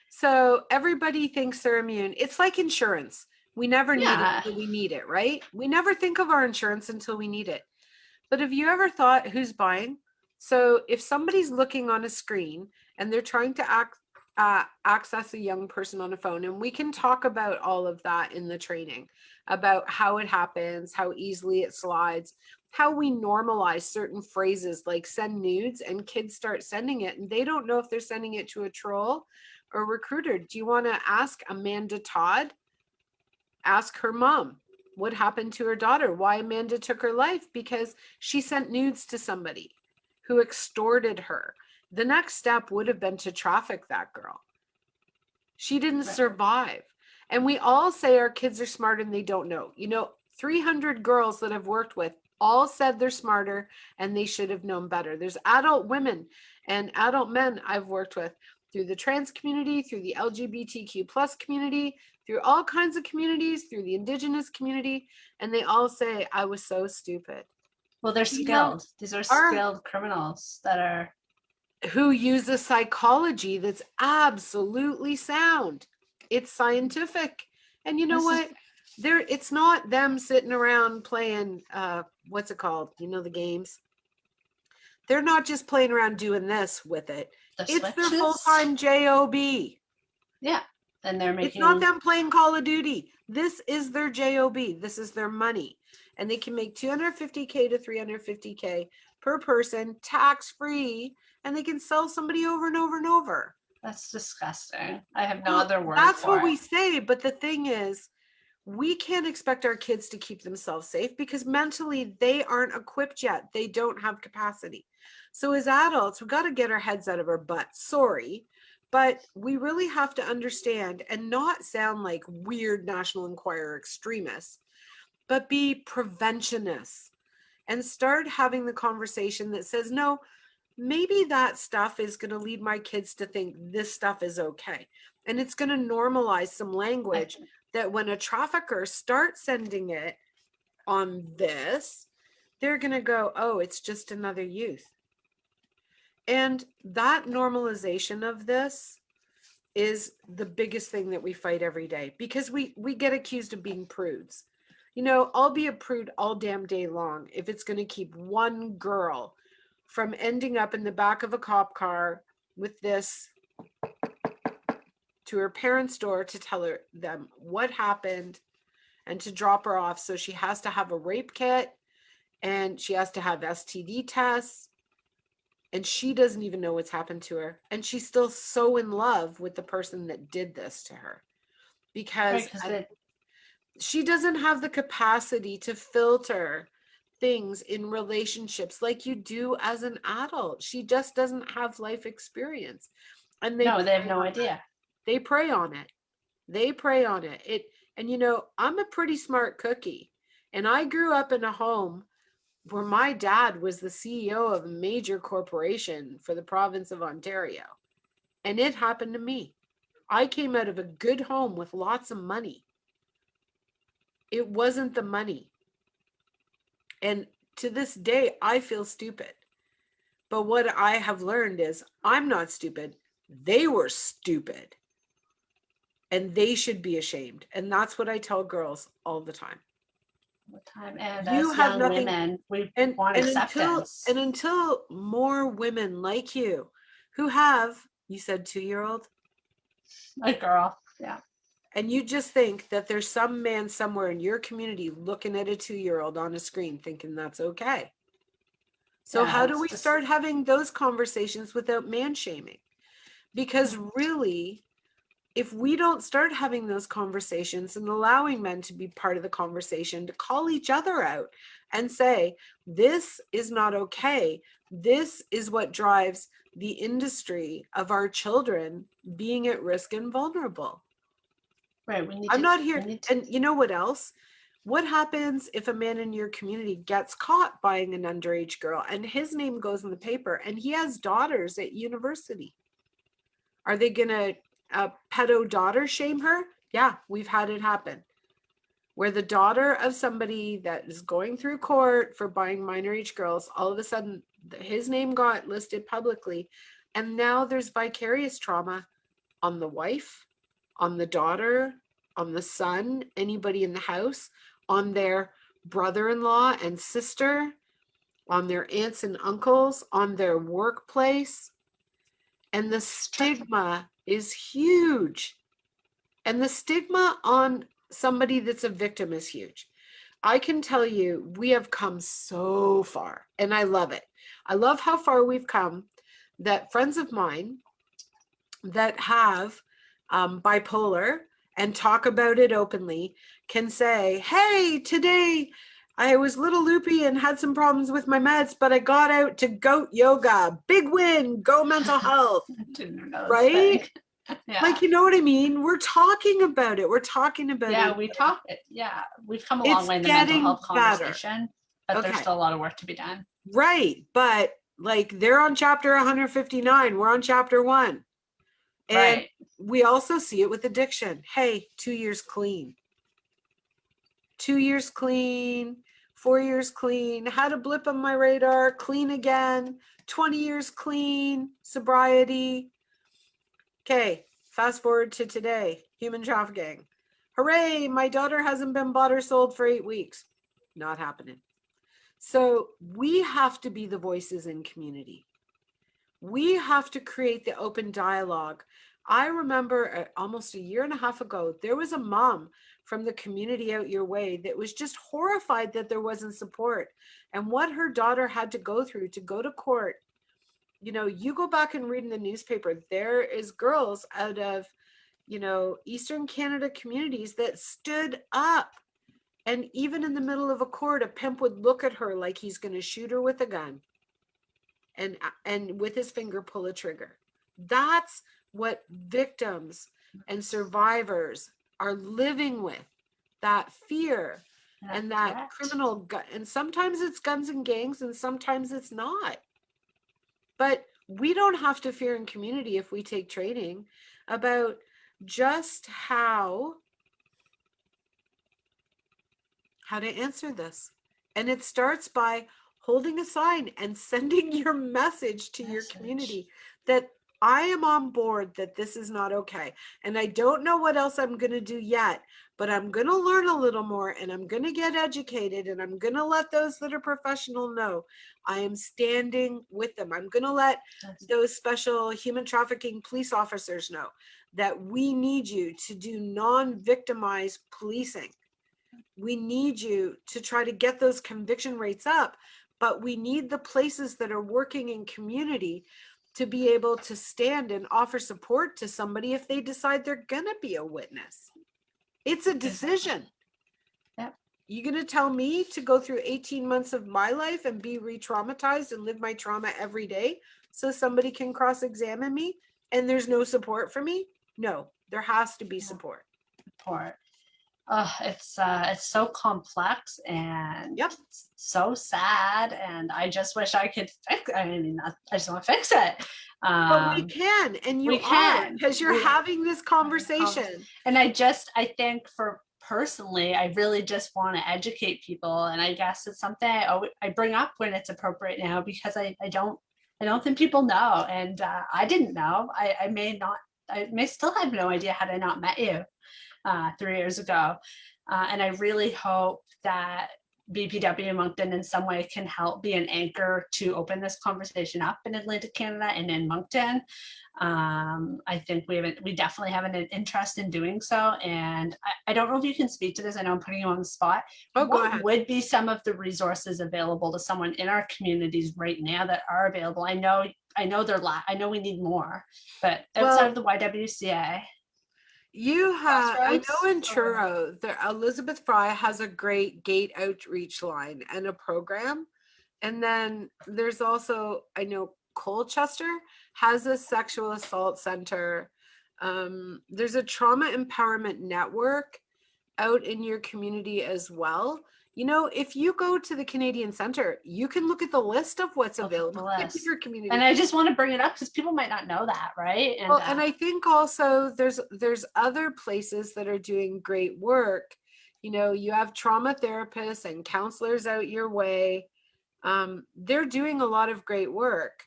S2: So everybody thinks they're immune. It's like insurance. We never need it until we need it, right? We never think of our insurance until we need it. But have you ever thought who's buying? So if somebody's looking on a screen and they're trying to access a young person on a phone, and we can talk about all of that in the training, about how it happens, how easily it slides, how we normalize certain phrases like send nudes, and kids start sending it and they don't know if they're sending it to a troll or recruiter. Do you want to ask Amanda Todd? Ask her mom what happened to her daughter, why Amanda took her life, because she sent nudes to somebody who extorted her. The next step would have been to traffic that girl. She didn't survive. And we all say our kids are smart and they don't know. 300 girls that I've worked with all said they're smarter and they should have known better. There's adult women and adult men I've worked with through the trans community, through the LGBTQ plus community, through all kinds of communities, through the Indigenous community, and they all say, I was so stupid.
S1: Well, they're skilled. These are skilled criminals that are...
S2: who use a psychology that's absolutely sound. It's scientific. And you know what? It's not them sitting around playing, what's it called? You know, the games. They're not just playing around doing this with it.
S1: The
S2: It's their
S1: switches.
S2: full-time job.
S1: Yeah. And they're
S2: It's
S1: making.
S2: not them playing Call of Duty. This is their job. This is their money. And they can make 250K to 350K per person, tax-free, and they can sell somebody over and over and over.
S1: That's disgusting. I have no
S2: Well,
S1: other word
S2: that's
S1: for
S2: what we
S1: it.
S2: say. But the thing is, we can't expect our kids to keep themselves safe because mentally they aren't equipped yet. They don't have capacity. So as adults, we've got to get our heads out of our butts. Sorry, but we really have to understand and not sound like weird National Enquirer extremists, but be preventionists and start having the conversation that says, no, maybe that stuff is going to lead my kids to think this stuff is okay. And it's going to normalize some language that when a trafficker starts sending it on this, they're going to go, oh, it's just another youth. And that normalization of this is the biggest thing that we fight every day, because we get accused of being prudes. You know, I'll be a prude all damn day long if it's going to keep one girl from ending up in the back of a cop car with this to her parents' door to tell them what happened and to drop her off. So she has to have a rape kit and she has to have STD tests, and she doesn't even know what's happened to her. And she's still so in love with the person that did this to her because she doesn't have the capacity to filter things in relationships like you do as an adult. She just doesn't have life experience. And they
S1: have no idea.
S2: They prey on it. They prey on it. And you know, I'm a pretty smart cookie. And I grew up in a home where my dad was the CEO of a major corporation for the province of Ontario. And it happened to me. I came out of a good home with lots of money. It wasn't the money. And to this day, I feel stupid. But what I have learned is I'm not stupid. They were stupid. And they should be ashamed. And that's what I tell girls all the time.
S1: And
S2: You
S1: as
S2: have
S1: young
S2: nothing,
S1: women, we want acceptance.
S2: Until more women like you who have, you said 2-year-old?
S1: A girl, yeah.
S2: And you just think that there's some man somewhere in your community looking at a 2-year-old on a screen thinking that's okay. So how do we start having those conversations without man shaming? Because really, if we don't start having those conversations and allowing men to be part of the conversation, to call each other out and say, this is not okay. This is what drives the industry of our children being at risk and vulnerable.
S1: Right.
S2: I'm not here. And you know what else? What happens if a man in your community gets caught buying an underage girl and his name goes in the paper and he has daughters at university? Are they going to pedo daughter shame her? Yeah, we've had it happen. Where the daughter of somebody that is going through court for buying minor age girls, all of a sudden his name got listed publicly. And now there's vicarious trauma on the wife, on the daughter, on the son, anybody in the house, on their brother-in-law and sister, on their aunts and uncles, on their workplace. And the stigma is huge. And the stigma on somebody that's a victim is huge. I can tell you, we have come so far, and I love it. I love how far we've come, that friends of mine that have bipolar and talk about it openly can say, hey, today I was a little loopy and had some problems with my meds, but I got out to goat yoga. Big win, go mental health. Right? Yeah. Like, you know what I mean? We're talking about it. We're talking about it.
S1: Yeah, we've come a long way in the mental health conversation, but there's still a lot of work to be done.
S2: Right. But like, they're on chapter 159. We're on chapter 1. And we also see it with addiction. Hey, 2 years clean. 2 years clean, 4 years clean, had a blip on my radar, clean again, 20 years clean, sobriety. Okay, fast forward to today, human trafficking. Hooray, my daughter hasn't been bought or sold for 8 weeks. Not happening. So we have to be the voices in community. We have to create the open dialogue. I remember almost a year and a half ago, there was a mom from the community out your way that was just horrified that there wasn't support and what her daughter had to go through to go to court. You know, you go back and read in the newspaper, there is girls out of, you know, Eastern Canada communities that stood up. And even in the middle of a court, a pimp would look at her like he's going to shoot her with a gun and with his finger pull a trigger. That's what victims and survivors are living with, that fear and that criminal and sometimes it's guns and gangs and sometimes it's not. But we don't have to fear in community if we take training about just how to answer this. And it starts by holding a sign and sending your message to your community that I am on board, that this is not okay. And I don't know what else I'm going to do yet, but I'm going to learn a little more and I'm going to get educated and I'm going to let those that are professional know I am standing with them. I'm going to let those special human trafficking police officers know that we need you to do non-victimized policing. We need you to try to get those conviction rates up, but we need the places that are working in community to be able to stand and offer support to somebody if they decide they're going to be a witness. It's a decision.
S1: Yep.
S2: You going to tell me to go through 18 months of my life and be re-traumatized and live my trauma every day so somebody can cross-examine me and there's no support for me? No, there has to be support.
S1: It's so complex and
S2: Yep.
S1: so sad, and I just wish I could fix. I mean, I just want to fix it.
S2: But we can, and you are, because you're having this conversation.
S1: And I think for personally, I really just want to educate people, and I guess it's something I bring up when it's appropriate now because I don't think people know, and I didn't know. I may still have no idea had I not met you 3 years ago. And I really hope that BPW Moncton in some way can help be an anchor to open this conversation up in Atlantic Canada and in Moncton. I think we definitely have an interest in doing so. And I don't know if you can speak to this. I know I'm putting you on the spot.
S2: Oh, go ahead.
S1: What would be some of the resources available to someone in our communities right now that are available? I know I know we need more, but outside of the YWCA.
S2: You have, I know in Truro, Elizabeth Fry has a great gate outreach line and a program. And then there's also, I know Colchester has a sexual assault center. There's a trauma empowerment network out in your community as well. You know, if you go to the Canadian Center, you can look at the list of what's available in your community.
S1: And I just want to bring it up because people might not know that, right?
S2: And, and I think also there's other places that are doing great work. You know, you have trauma therapists and counselors out your way. They're doing a lot of great work.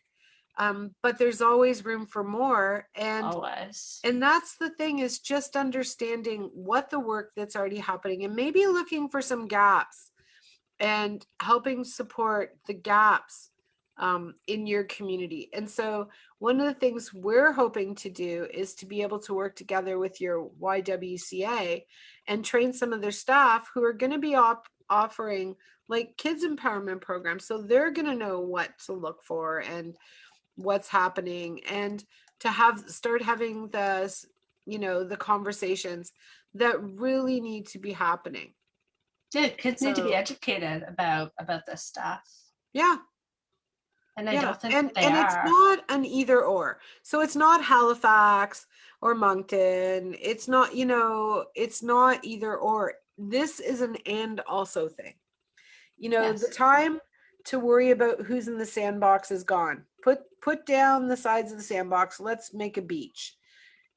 S2: But there's always room for more. And that's the thing, is just understanding what the work that's already happening and maybe looking for some gaps and helping support the gaps in your community. And so one of the things we're hoping to do is to be able to work together with your YWCA and train some of their staff who are going to be offering like kids empowerment programs. So they're going to know what to look for and what's happening, and to start having the conversations that really need to be happening.
S1: Kids need to be educated about this stuff.
S2: Yeah.
S1: And I don't think they
S2: are.
S1: And
S2: it's not an either or. So it's not Halifax or Moncton. It's not, it's not either or. This is an and also thing. The time to worry about who's in the sandbox is gone. Put down the sides of the sandbox. Let's make a beach.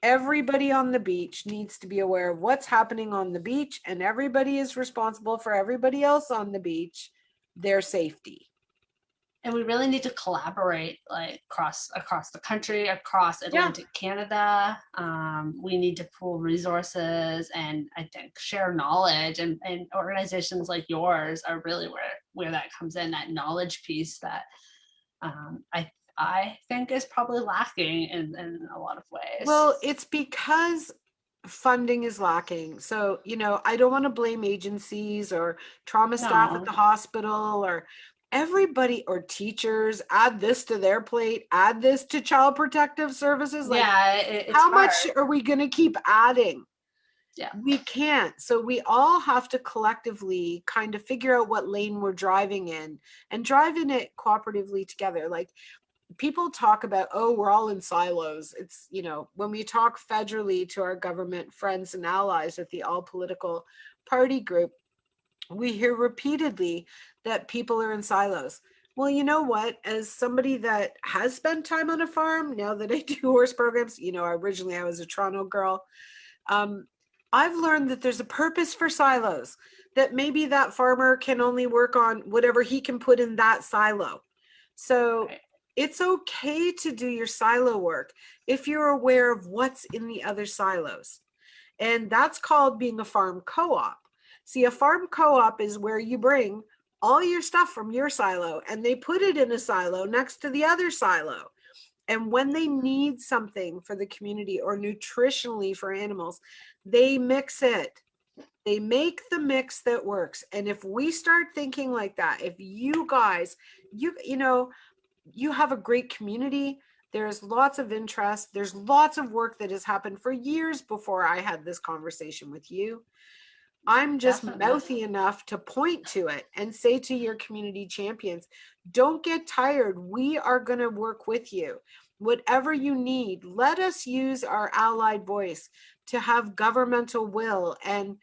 S2: Everybody on the beach needs to be aware of what's happening on the beach, and everybody is responsible for everybody else on the beach, their safety.
S1: And we really need to collaborate like across the country, across
S2: Yeah.
S1: Atlantic Canada. We need to pool resources and I think share knowledge, and organizations like yours are really where that comes in, that knowledge piece that um, I I think is probably lacking in a lot of ways.
S2: Well, it's because funding is lacking. So, I don't want to blame agencies or trauma staff at
S1: No,
S2: the hospital or everybody or teachers. Add this to their plate, add this to child protective services. Like,
S1: yeah, it's
S2: how
S1: hard.
S2: much are we going to keep adding?
S1: Yeah,
S2: We can't. So we all have to collectively kind of figure out what lane we're driving in and drive in it cooperatively together. Like, people talk about, oh, we're all in silos. It's, when we talk federally to our government friends and allies at the all political party group, we hear repeatedly that people are in silos. Well, you know what? As somebody that has spent time on a farm, now that I do horse programs, originally I was a Toronto girl. Um, I've learned that there's a purpose for silos, that maybe that farmer can only work on whatever he can put in that silo. So
S1: right.
S2: it's okay to do your silo work if you're aware of what's in the other silos. And that's called being a farm co-op. See, a farm co-op is where you bring all your stuff from your silo and they put it in a silo next to the other silo. And when they need something for the community or nutritionally for animals, they mix it. They make the mix that works. And if we start thinking like that, if you guys, you have a great community, there's lots of interest, there's lots of work that has happened for years before I had this conversation with you. I'm just
S1: Definitely.
S2: mouthy enough to point to it and say to your community champions, don't get tired. We are going to work with you. Whatever you need, let us use our allied voice to have governmental will and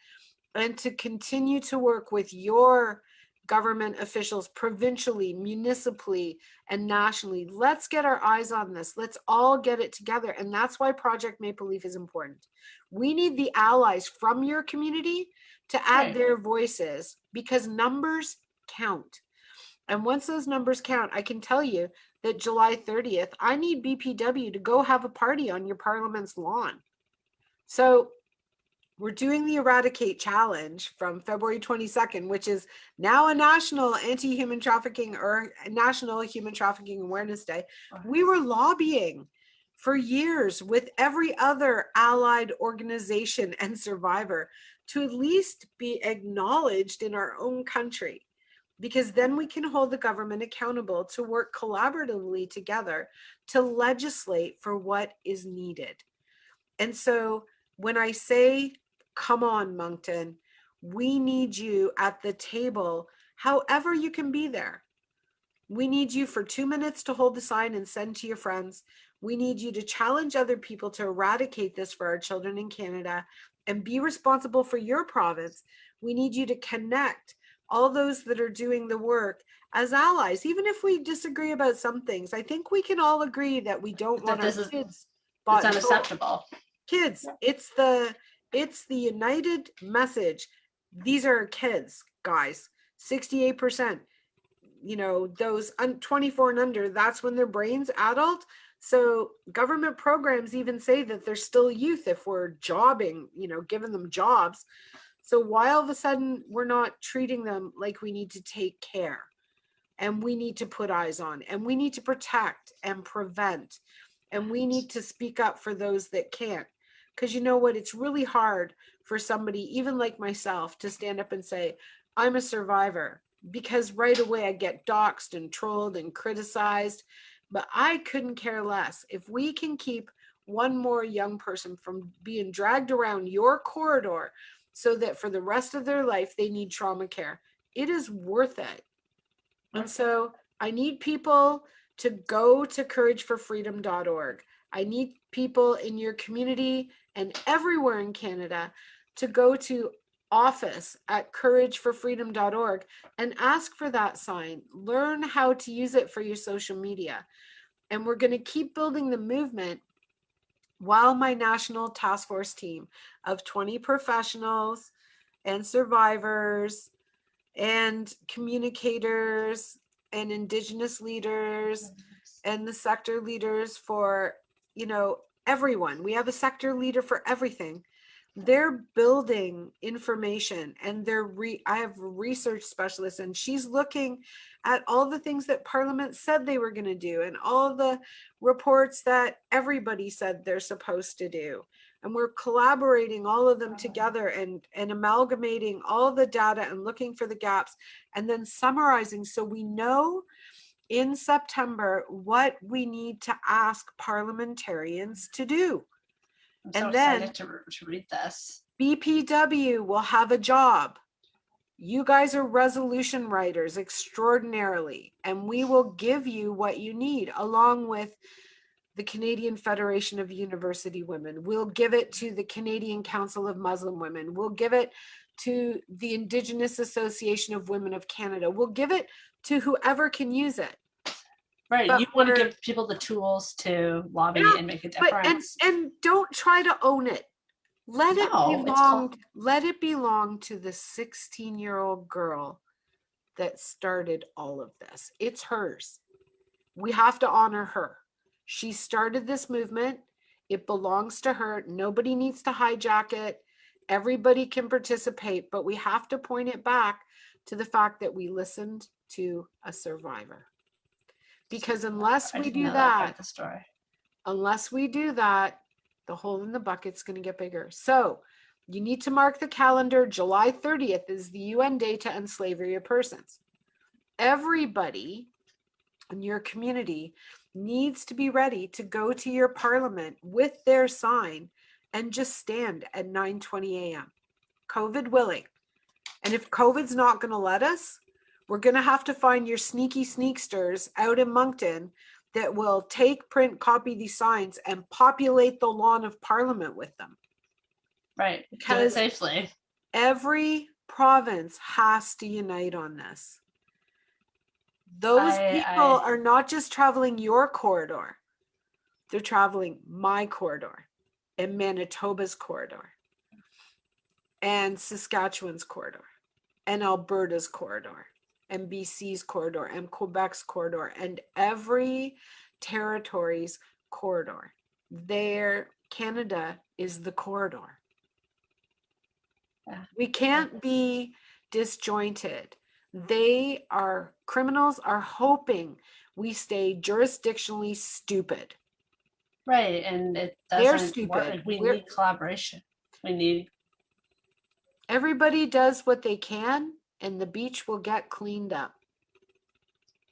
S2: to continue to work with your government officials provincially, municipally, and nationally. Let's get our eyes on this. Let's all get it together. And that's why Project Maple Leaf is important. We need the allies from your community to add
S1: Right.
S2: their voices because numbers count. And once those numbers count, I can tell you that July 30th, I need BPW to go have a party on your Parliament's lawn. So we're doing the Eradicate Challenge from February 22nd, which is now a national anti-human trafficking or National Human Trafficking Awareness Day. We were lobbying for years with every other allied organization and survivor to at least be acknowledged in our own country, because then we can hold the government accountable to work collaboratively together to legislate for what is needed. And so when I say, come on, Moncton, we need you at the table, however you can be there. We need you for 2 minutes to hold the sign and send to your friends. We need you to challenge other people to eradicate this for our children in Canada and be responsible for your province. We need you to connect all those that are doing the work as allies, even if we disagree about some things. I think we can all agree that we don't
S1: That
S2: want our
S1: this is
S2: kids
S1: it's
S2: bought and sold.
S1: unacceptable.
S2: Kids, it's the united message. These are kids, guys. 68%, those 24 and under, that's when their brain's adult. So government programs even say that they're still youth if we're jobbing, giving them jobs. So why all of a sudden we're not treating them like we need to take care and we need to put eyes on and we need to protect and prevent and we need to speak up for those that can't? Because you know what? It's really hard for somebody, even like myself, to stand up and say, I'm a survivor, because right away I get doxxed and trolled and criticized. But I couldn't care less. If we can keep one more young person from being dragged around your corridor so that for the rest of their life they need trauma care, it is worth it. And so I need people to go to courageforfreedom.org. I need people in your community and everywhere in Canada to go to office at courageforfreedom.org and ask for that sign. Learn how to use it for your social media. And we're going to keep building the movement while my national task force team of 20 professionals and survivors and communicators and Indigenous leaders and the sector leaders for, you know, everyone. We have a sector leader for everything. They're building information, and I have a research specialist, and she's looking at all the things that Parliament said they were going to do and all the reports that everybody said they're supposed to do. And we're collaborating all of them together and amalgamating all the data and looking for the gaps and then summarizing so we know in September what we need to ask parliamentarians to do.
S1: I'm so
S2: And then
S1: excited to read this.
S2: BPW will have a job. You guys are resolution writers extraordinarily, and we will give you what you need along with the Canadian Federation of University Women. We'll give it to the Canadian Council of Muslim Women. We'll give it to the Indigenous Association of Women of Canada. We'll give it to whoever can use it.
S1: Right.
S2: But
S1: you want to give people the tools to lobby and make a difference.
S2: And don't try to own it. Let it belong to the 16-year-old girl that started all of this. It's hers. We have to honor her. She started this movement. It belongs to her. Nobody needs to hijack it. Everybody can participate, but we have to point it back to the fact that we listened to a survivor. Because unless we do that, the hole in the bucket's going to get bigger. So you need to mark the calendar. July 30th is the UN Day to End Slavery of Persons. Everybody in your community needs to be ready to go to your parliament with their sign and just stand at 9:20 a.m. COVID willing. And if COVID's not going to let us, we're going to have to find your sneaky sneaksters out in Moncton that will take, print, copy these signs and populate the lawn of Parliament with them.
S1: Right. Because do it safely.
S2: Every province has to unite on this. Those people are not just traveling your corridor. They're traveling my corridor and Manitoba's corridor and Saskatchewan's corridor and Alberta's corridor and BC's corridor and Quebec's corridor and every territory's corridor. Canada is the corridor. Yeah. We can't be disjointed. Criminals are hoping we stay jurisdictionally stupid.
S1: Right, and it doesn't work. We need collaboration.
S2: Everybody does what they can, and the beach will get cleaned up.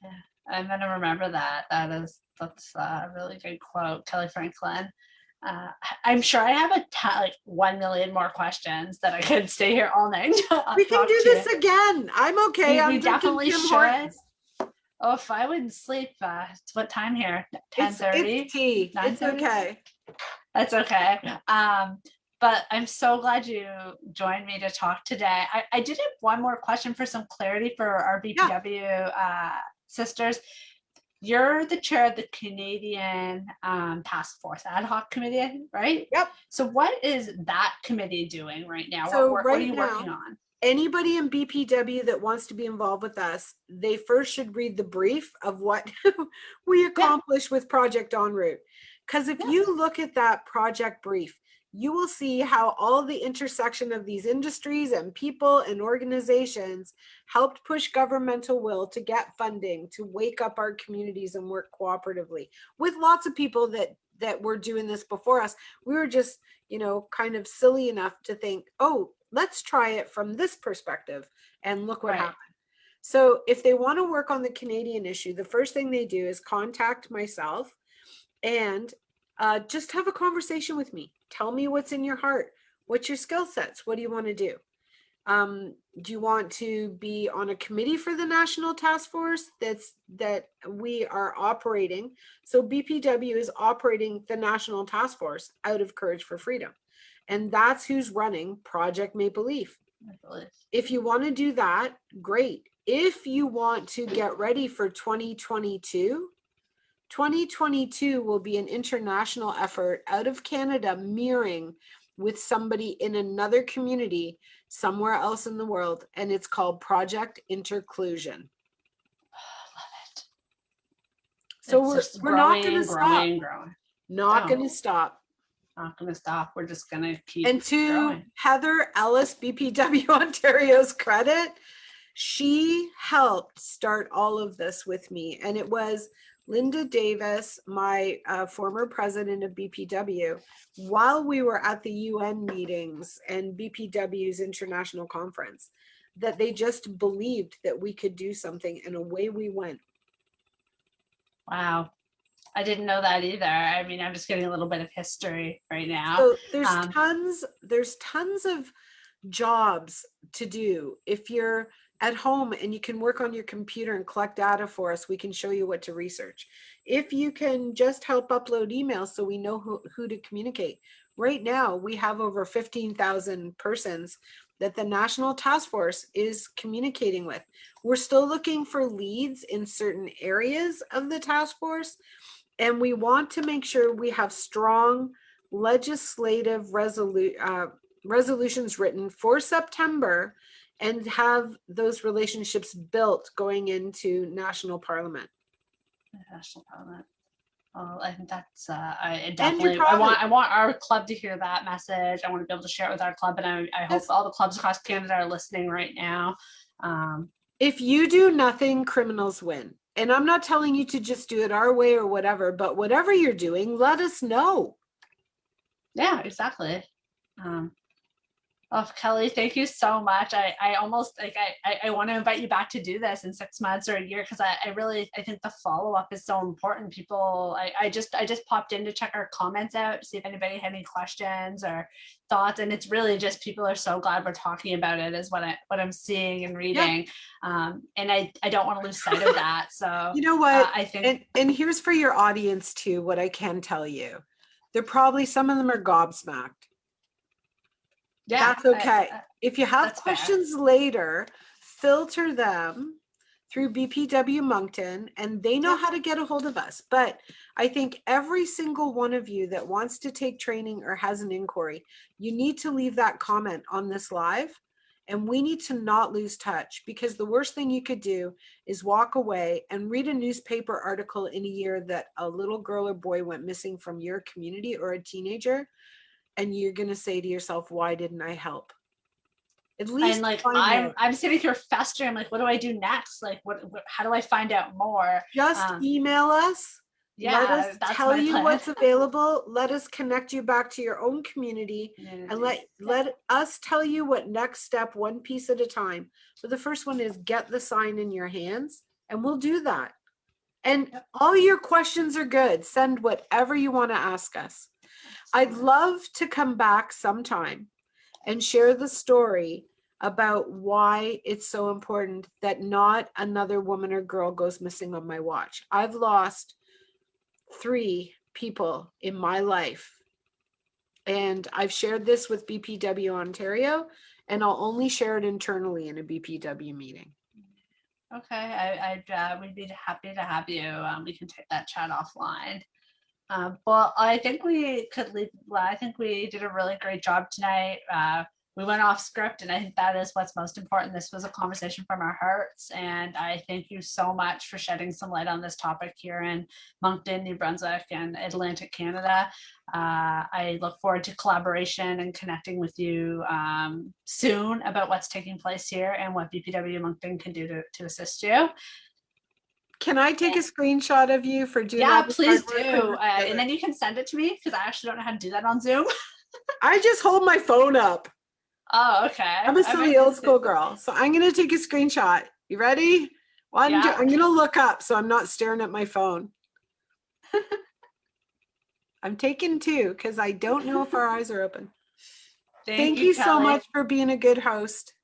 S1: Yeah, I'm gonna remember that. That's a really good quote, Kelly Franklin. I'm sure I have 1 million more questions that I could stay here all night.
S2: We can do this again. I'm okay.
S1: We definitely should. Oh, if I wouldn't sleep, it's what time here? 10:30?
S2: It's tea. It's okay.
S1: That's okay. But I'm so glad you joined me to talk today. I did have one more question for some clarity for our BPW sisters. You're the chair of the Canadian Task Force Ad Hoc Committee, right?
S2: Yep.
S1: So what is that committee doing right now?
S2: So
S1: what are you working on?
S2: Anybody in BPW that wants to be involved with us, they first should read the brief of what we accomplished with Project En Route. Because if you look at that project brief, you will see how all the intersection of these industries and people and organizations helped push governmental will to get funding, to wake up our communities and work cooperatively with lots of people that were doing this before us. We were just, kind of silly enough to think, oh, let's try it from this perspective and look what happened. So if they want to work on the Canadian issue, the first thing they do is contact myself and just have a conversation with me. Tell me what's in your heart. What's your skill sets? What do you want to do? Do you want to be on a committee for the National Task Force that we are operating? So BPW is operating the National Task Force out of Courage for Freedom. And that's who's running Project Maple Leaf. If you want to do that, great. If you want to get ready for 2022, 2022 will be an international effort out of Canada mirroring with somebody in another community somewhere else in the world, and it's called Project Interclusion. So
S1: It's just
S2: we're not
S1: growing
S2: going to
S1: and
S2: stop.
S1: growing and growing.
S2: Not
S1: No,
S2: going to stop.
S1: not going to stop. We're just going to keep
S2: And to
S1: growing.
S2: Heather Ellis, BPW Ontario's credit, she helped start all of this with me. And it was Linda Davis, my former president of BPW, while we were at the UN meetings and BPW's international conference, that they just believed that we could do something, and away we went.
S1: Wow. I didn't know that either. I mean, I'm just getting a little bit of history right now.
S2: So there's tons of jobs to do. If you're at home and you can work on your computer and collect data for us, we can show you what to research. If you can just help upload emails so we know who to communicate. Right now, we have over 15,000 persons that the National Task Force is communicating with. We're still looking for leads in certain areas of the task force, and we want to make sure we have strong legislative resolutions written for September and have those relationships built going into national parliament.
S1: National Parliament. Well, I think that's I
S2: And your
S1: definitely
S2: province.
S1: I want our club to hear that message. I want to be able to share it with our club, and I hope all the clubs across Canada are listening right now.
S2: If you do nothing, criminals win. And I'm not telling you to just do it our way or whatever, but whatever you're doing, let us know.
S1: Yeah, exactly. Oh, Kelly, thank you so much. I almost like I want to invite you back to do this in 6 months or a year, because I really I think the follow-up is so important. People, I just popped in to check our comments out to see if anybody had any questions or thoughts, and it's really just people are so glad we're talking about it, is what I'm seeing and reading. Yeah. And I don't want to lose sight of that. So
S2: you know what?
S1: I think
S2: and here's for your audience too, what I can tell you. They're probably, some of them are gobsmacked.
S1: yeah,
S2: that's okay. If you have questions fair. Later, filter them through BPW Moncton, and they know how to get a hold of us. But I think every single one of you that wants to take training or has an inquiry, you need to leave that comment on this live, and we need to not lose touch, because the worst thing you could do is walk away and read a newspaper article in a year that a little girl or boy went missing from your community, or a teenager, and you're going to say to yourself, why didn't I help? At least,
S1: and like I'm sitting here festering. I'm like, what do I do next? Like, how do I find out more?
S2: Just email us.
S1: Yeah,
S2: let us tell you what's available. Let us connect you back to your own community, and let us tell you what next step, one piece at a time. So the first one is get the sign in your hands, and we'll do that. And all your questions are good. Send whatever you want to ask us. I'd love to come back sometime and share the story about why it's so important that not another woman or girl goes missing on my watch. I've lost 3 people in my life, and I've shared this with BPW Ontario, and I'll only share it internally in a BPW meeting.
S1: Okay, we'd be happy to have you. We can take that chat offline. Well, I think we could leave. Well, I think we did a really great job tonight. We went off script, and I think that is what's most important. This was a conversation from our hearts, and I thank you so much for shedding some light on this topic here in Moncton, New Brunswick, and Atlantic Canada. I look forward to collaboration and connecting with you soon about what's taking place here and what BPW Moncton can do to assist you.
S2: Can I take a screenshot of you for doing
S1: Yeah, please do. And then you can send it to me, because I actually don't know how to do that on Zoom.
S2: I just hold my phone up.
S1: Oh, okay.
S2: I'm a silly old school girl. So I'm going to take a screenshot. You ready? One, two. I'm going to look up so I'm not staring at my phone. I'm taking 2 because I don't know if our eyes are open. Thank you so much for being a good host.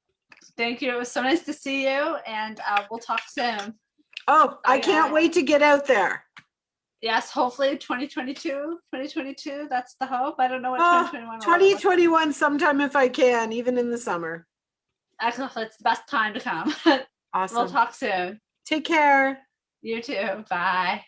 S1: Thank you. It was so nice to see you, and we'll talk soon.
S2: Oh, I can't wait to get out there.
S1: Yes, hopefully 2022, that's the hope. I don't know what 2021
S2: 2021 sometime if I can, even in the summer.
S1: Excellent. It's the best time to come.
S2: Awesome.
S1: We'll talk soon.
S2: Take care.
S1: You too. Bye.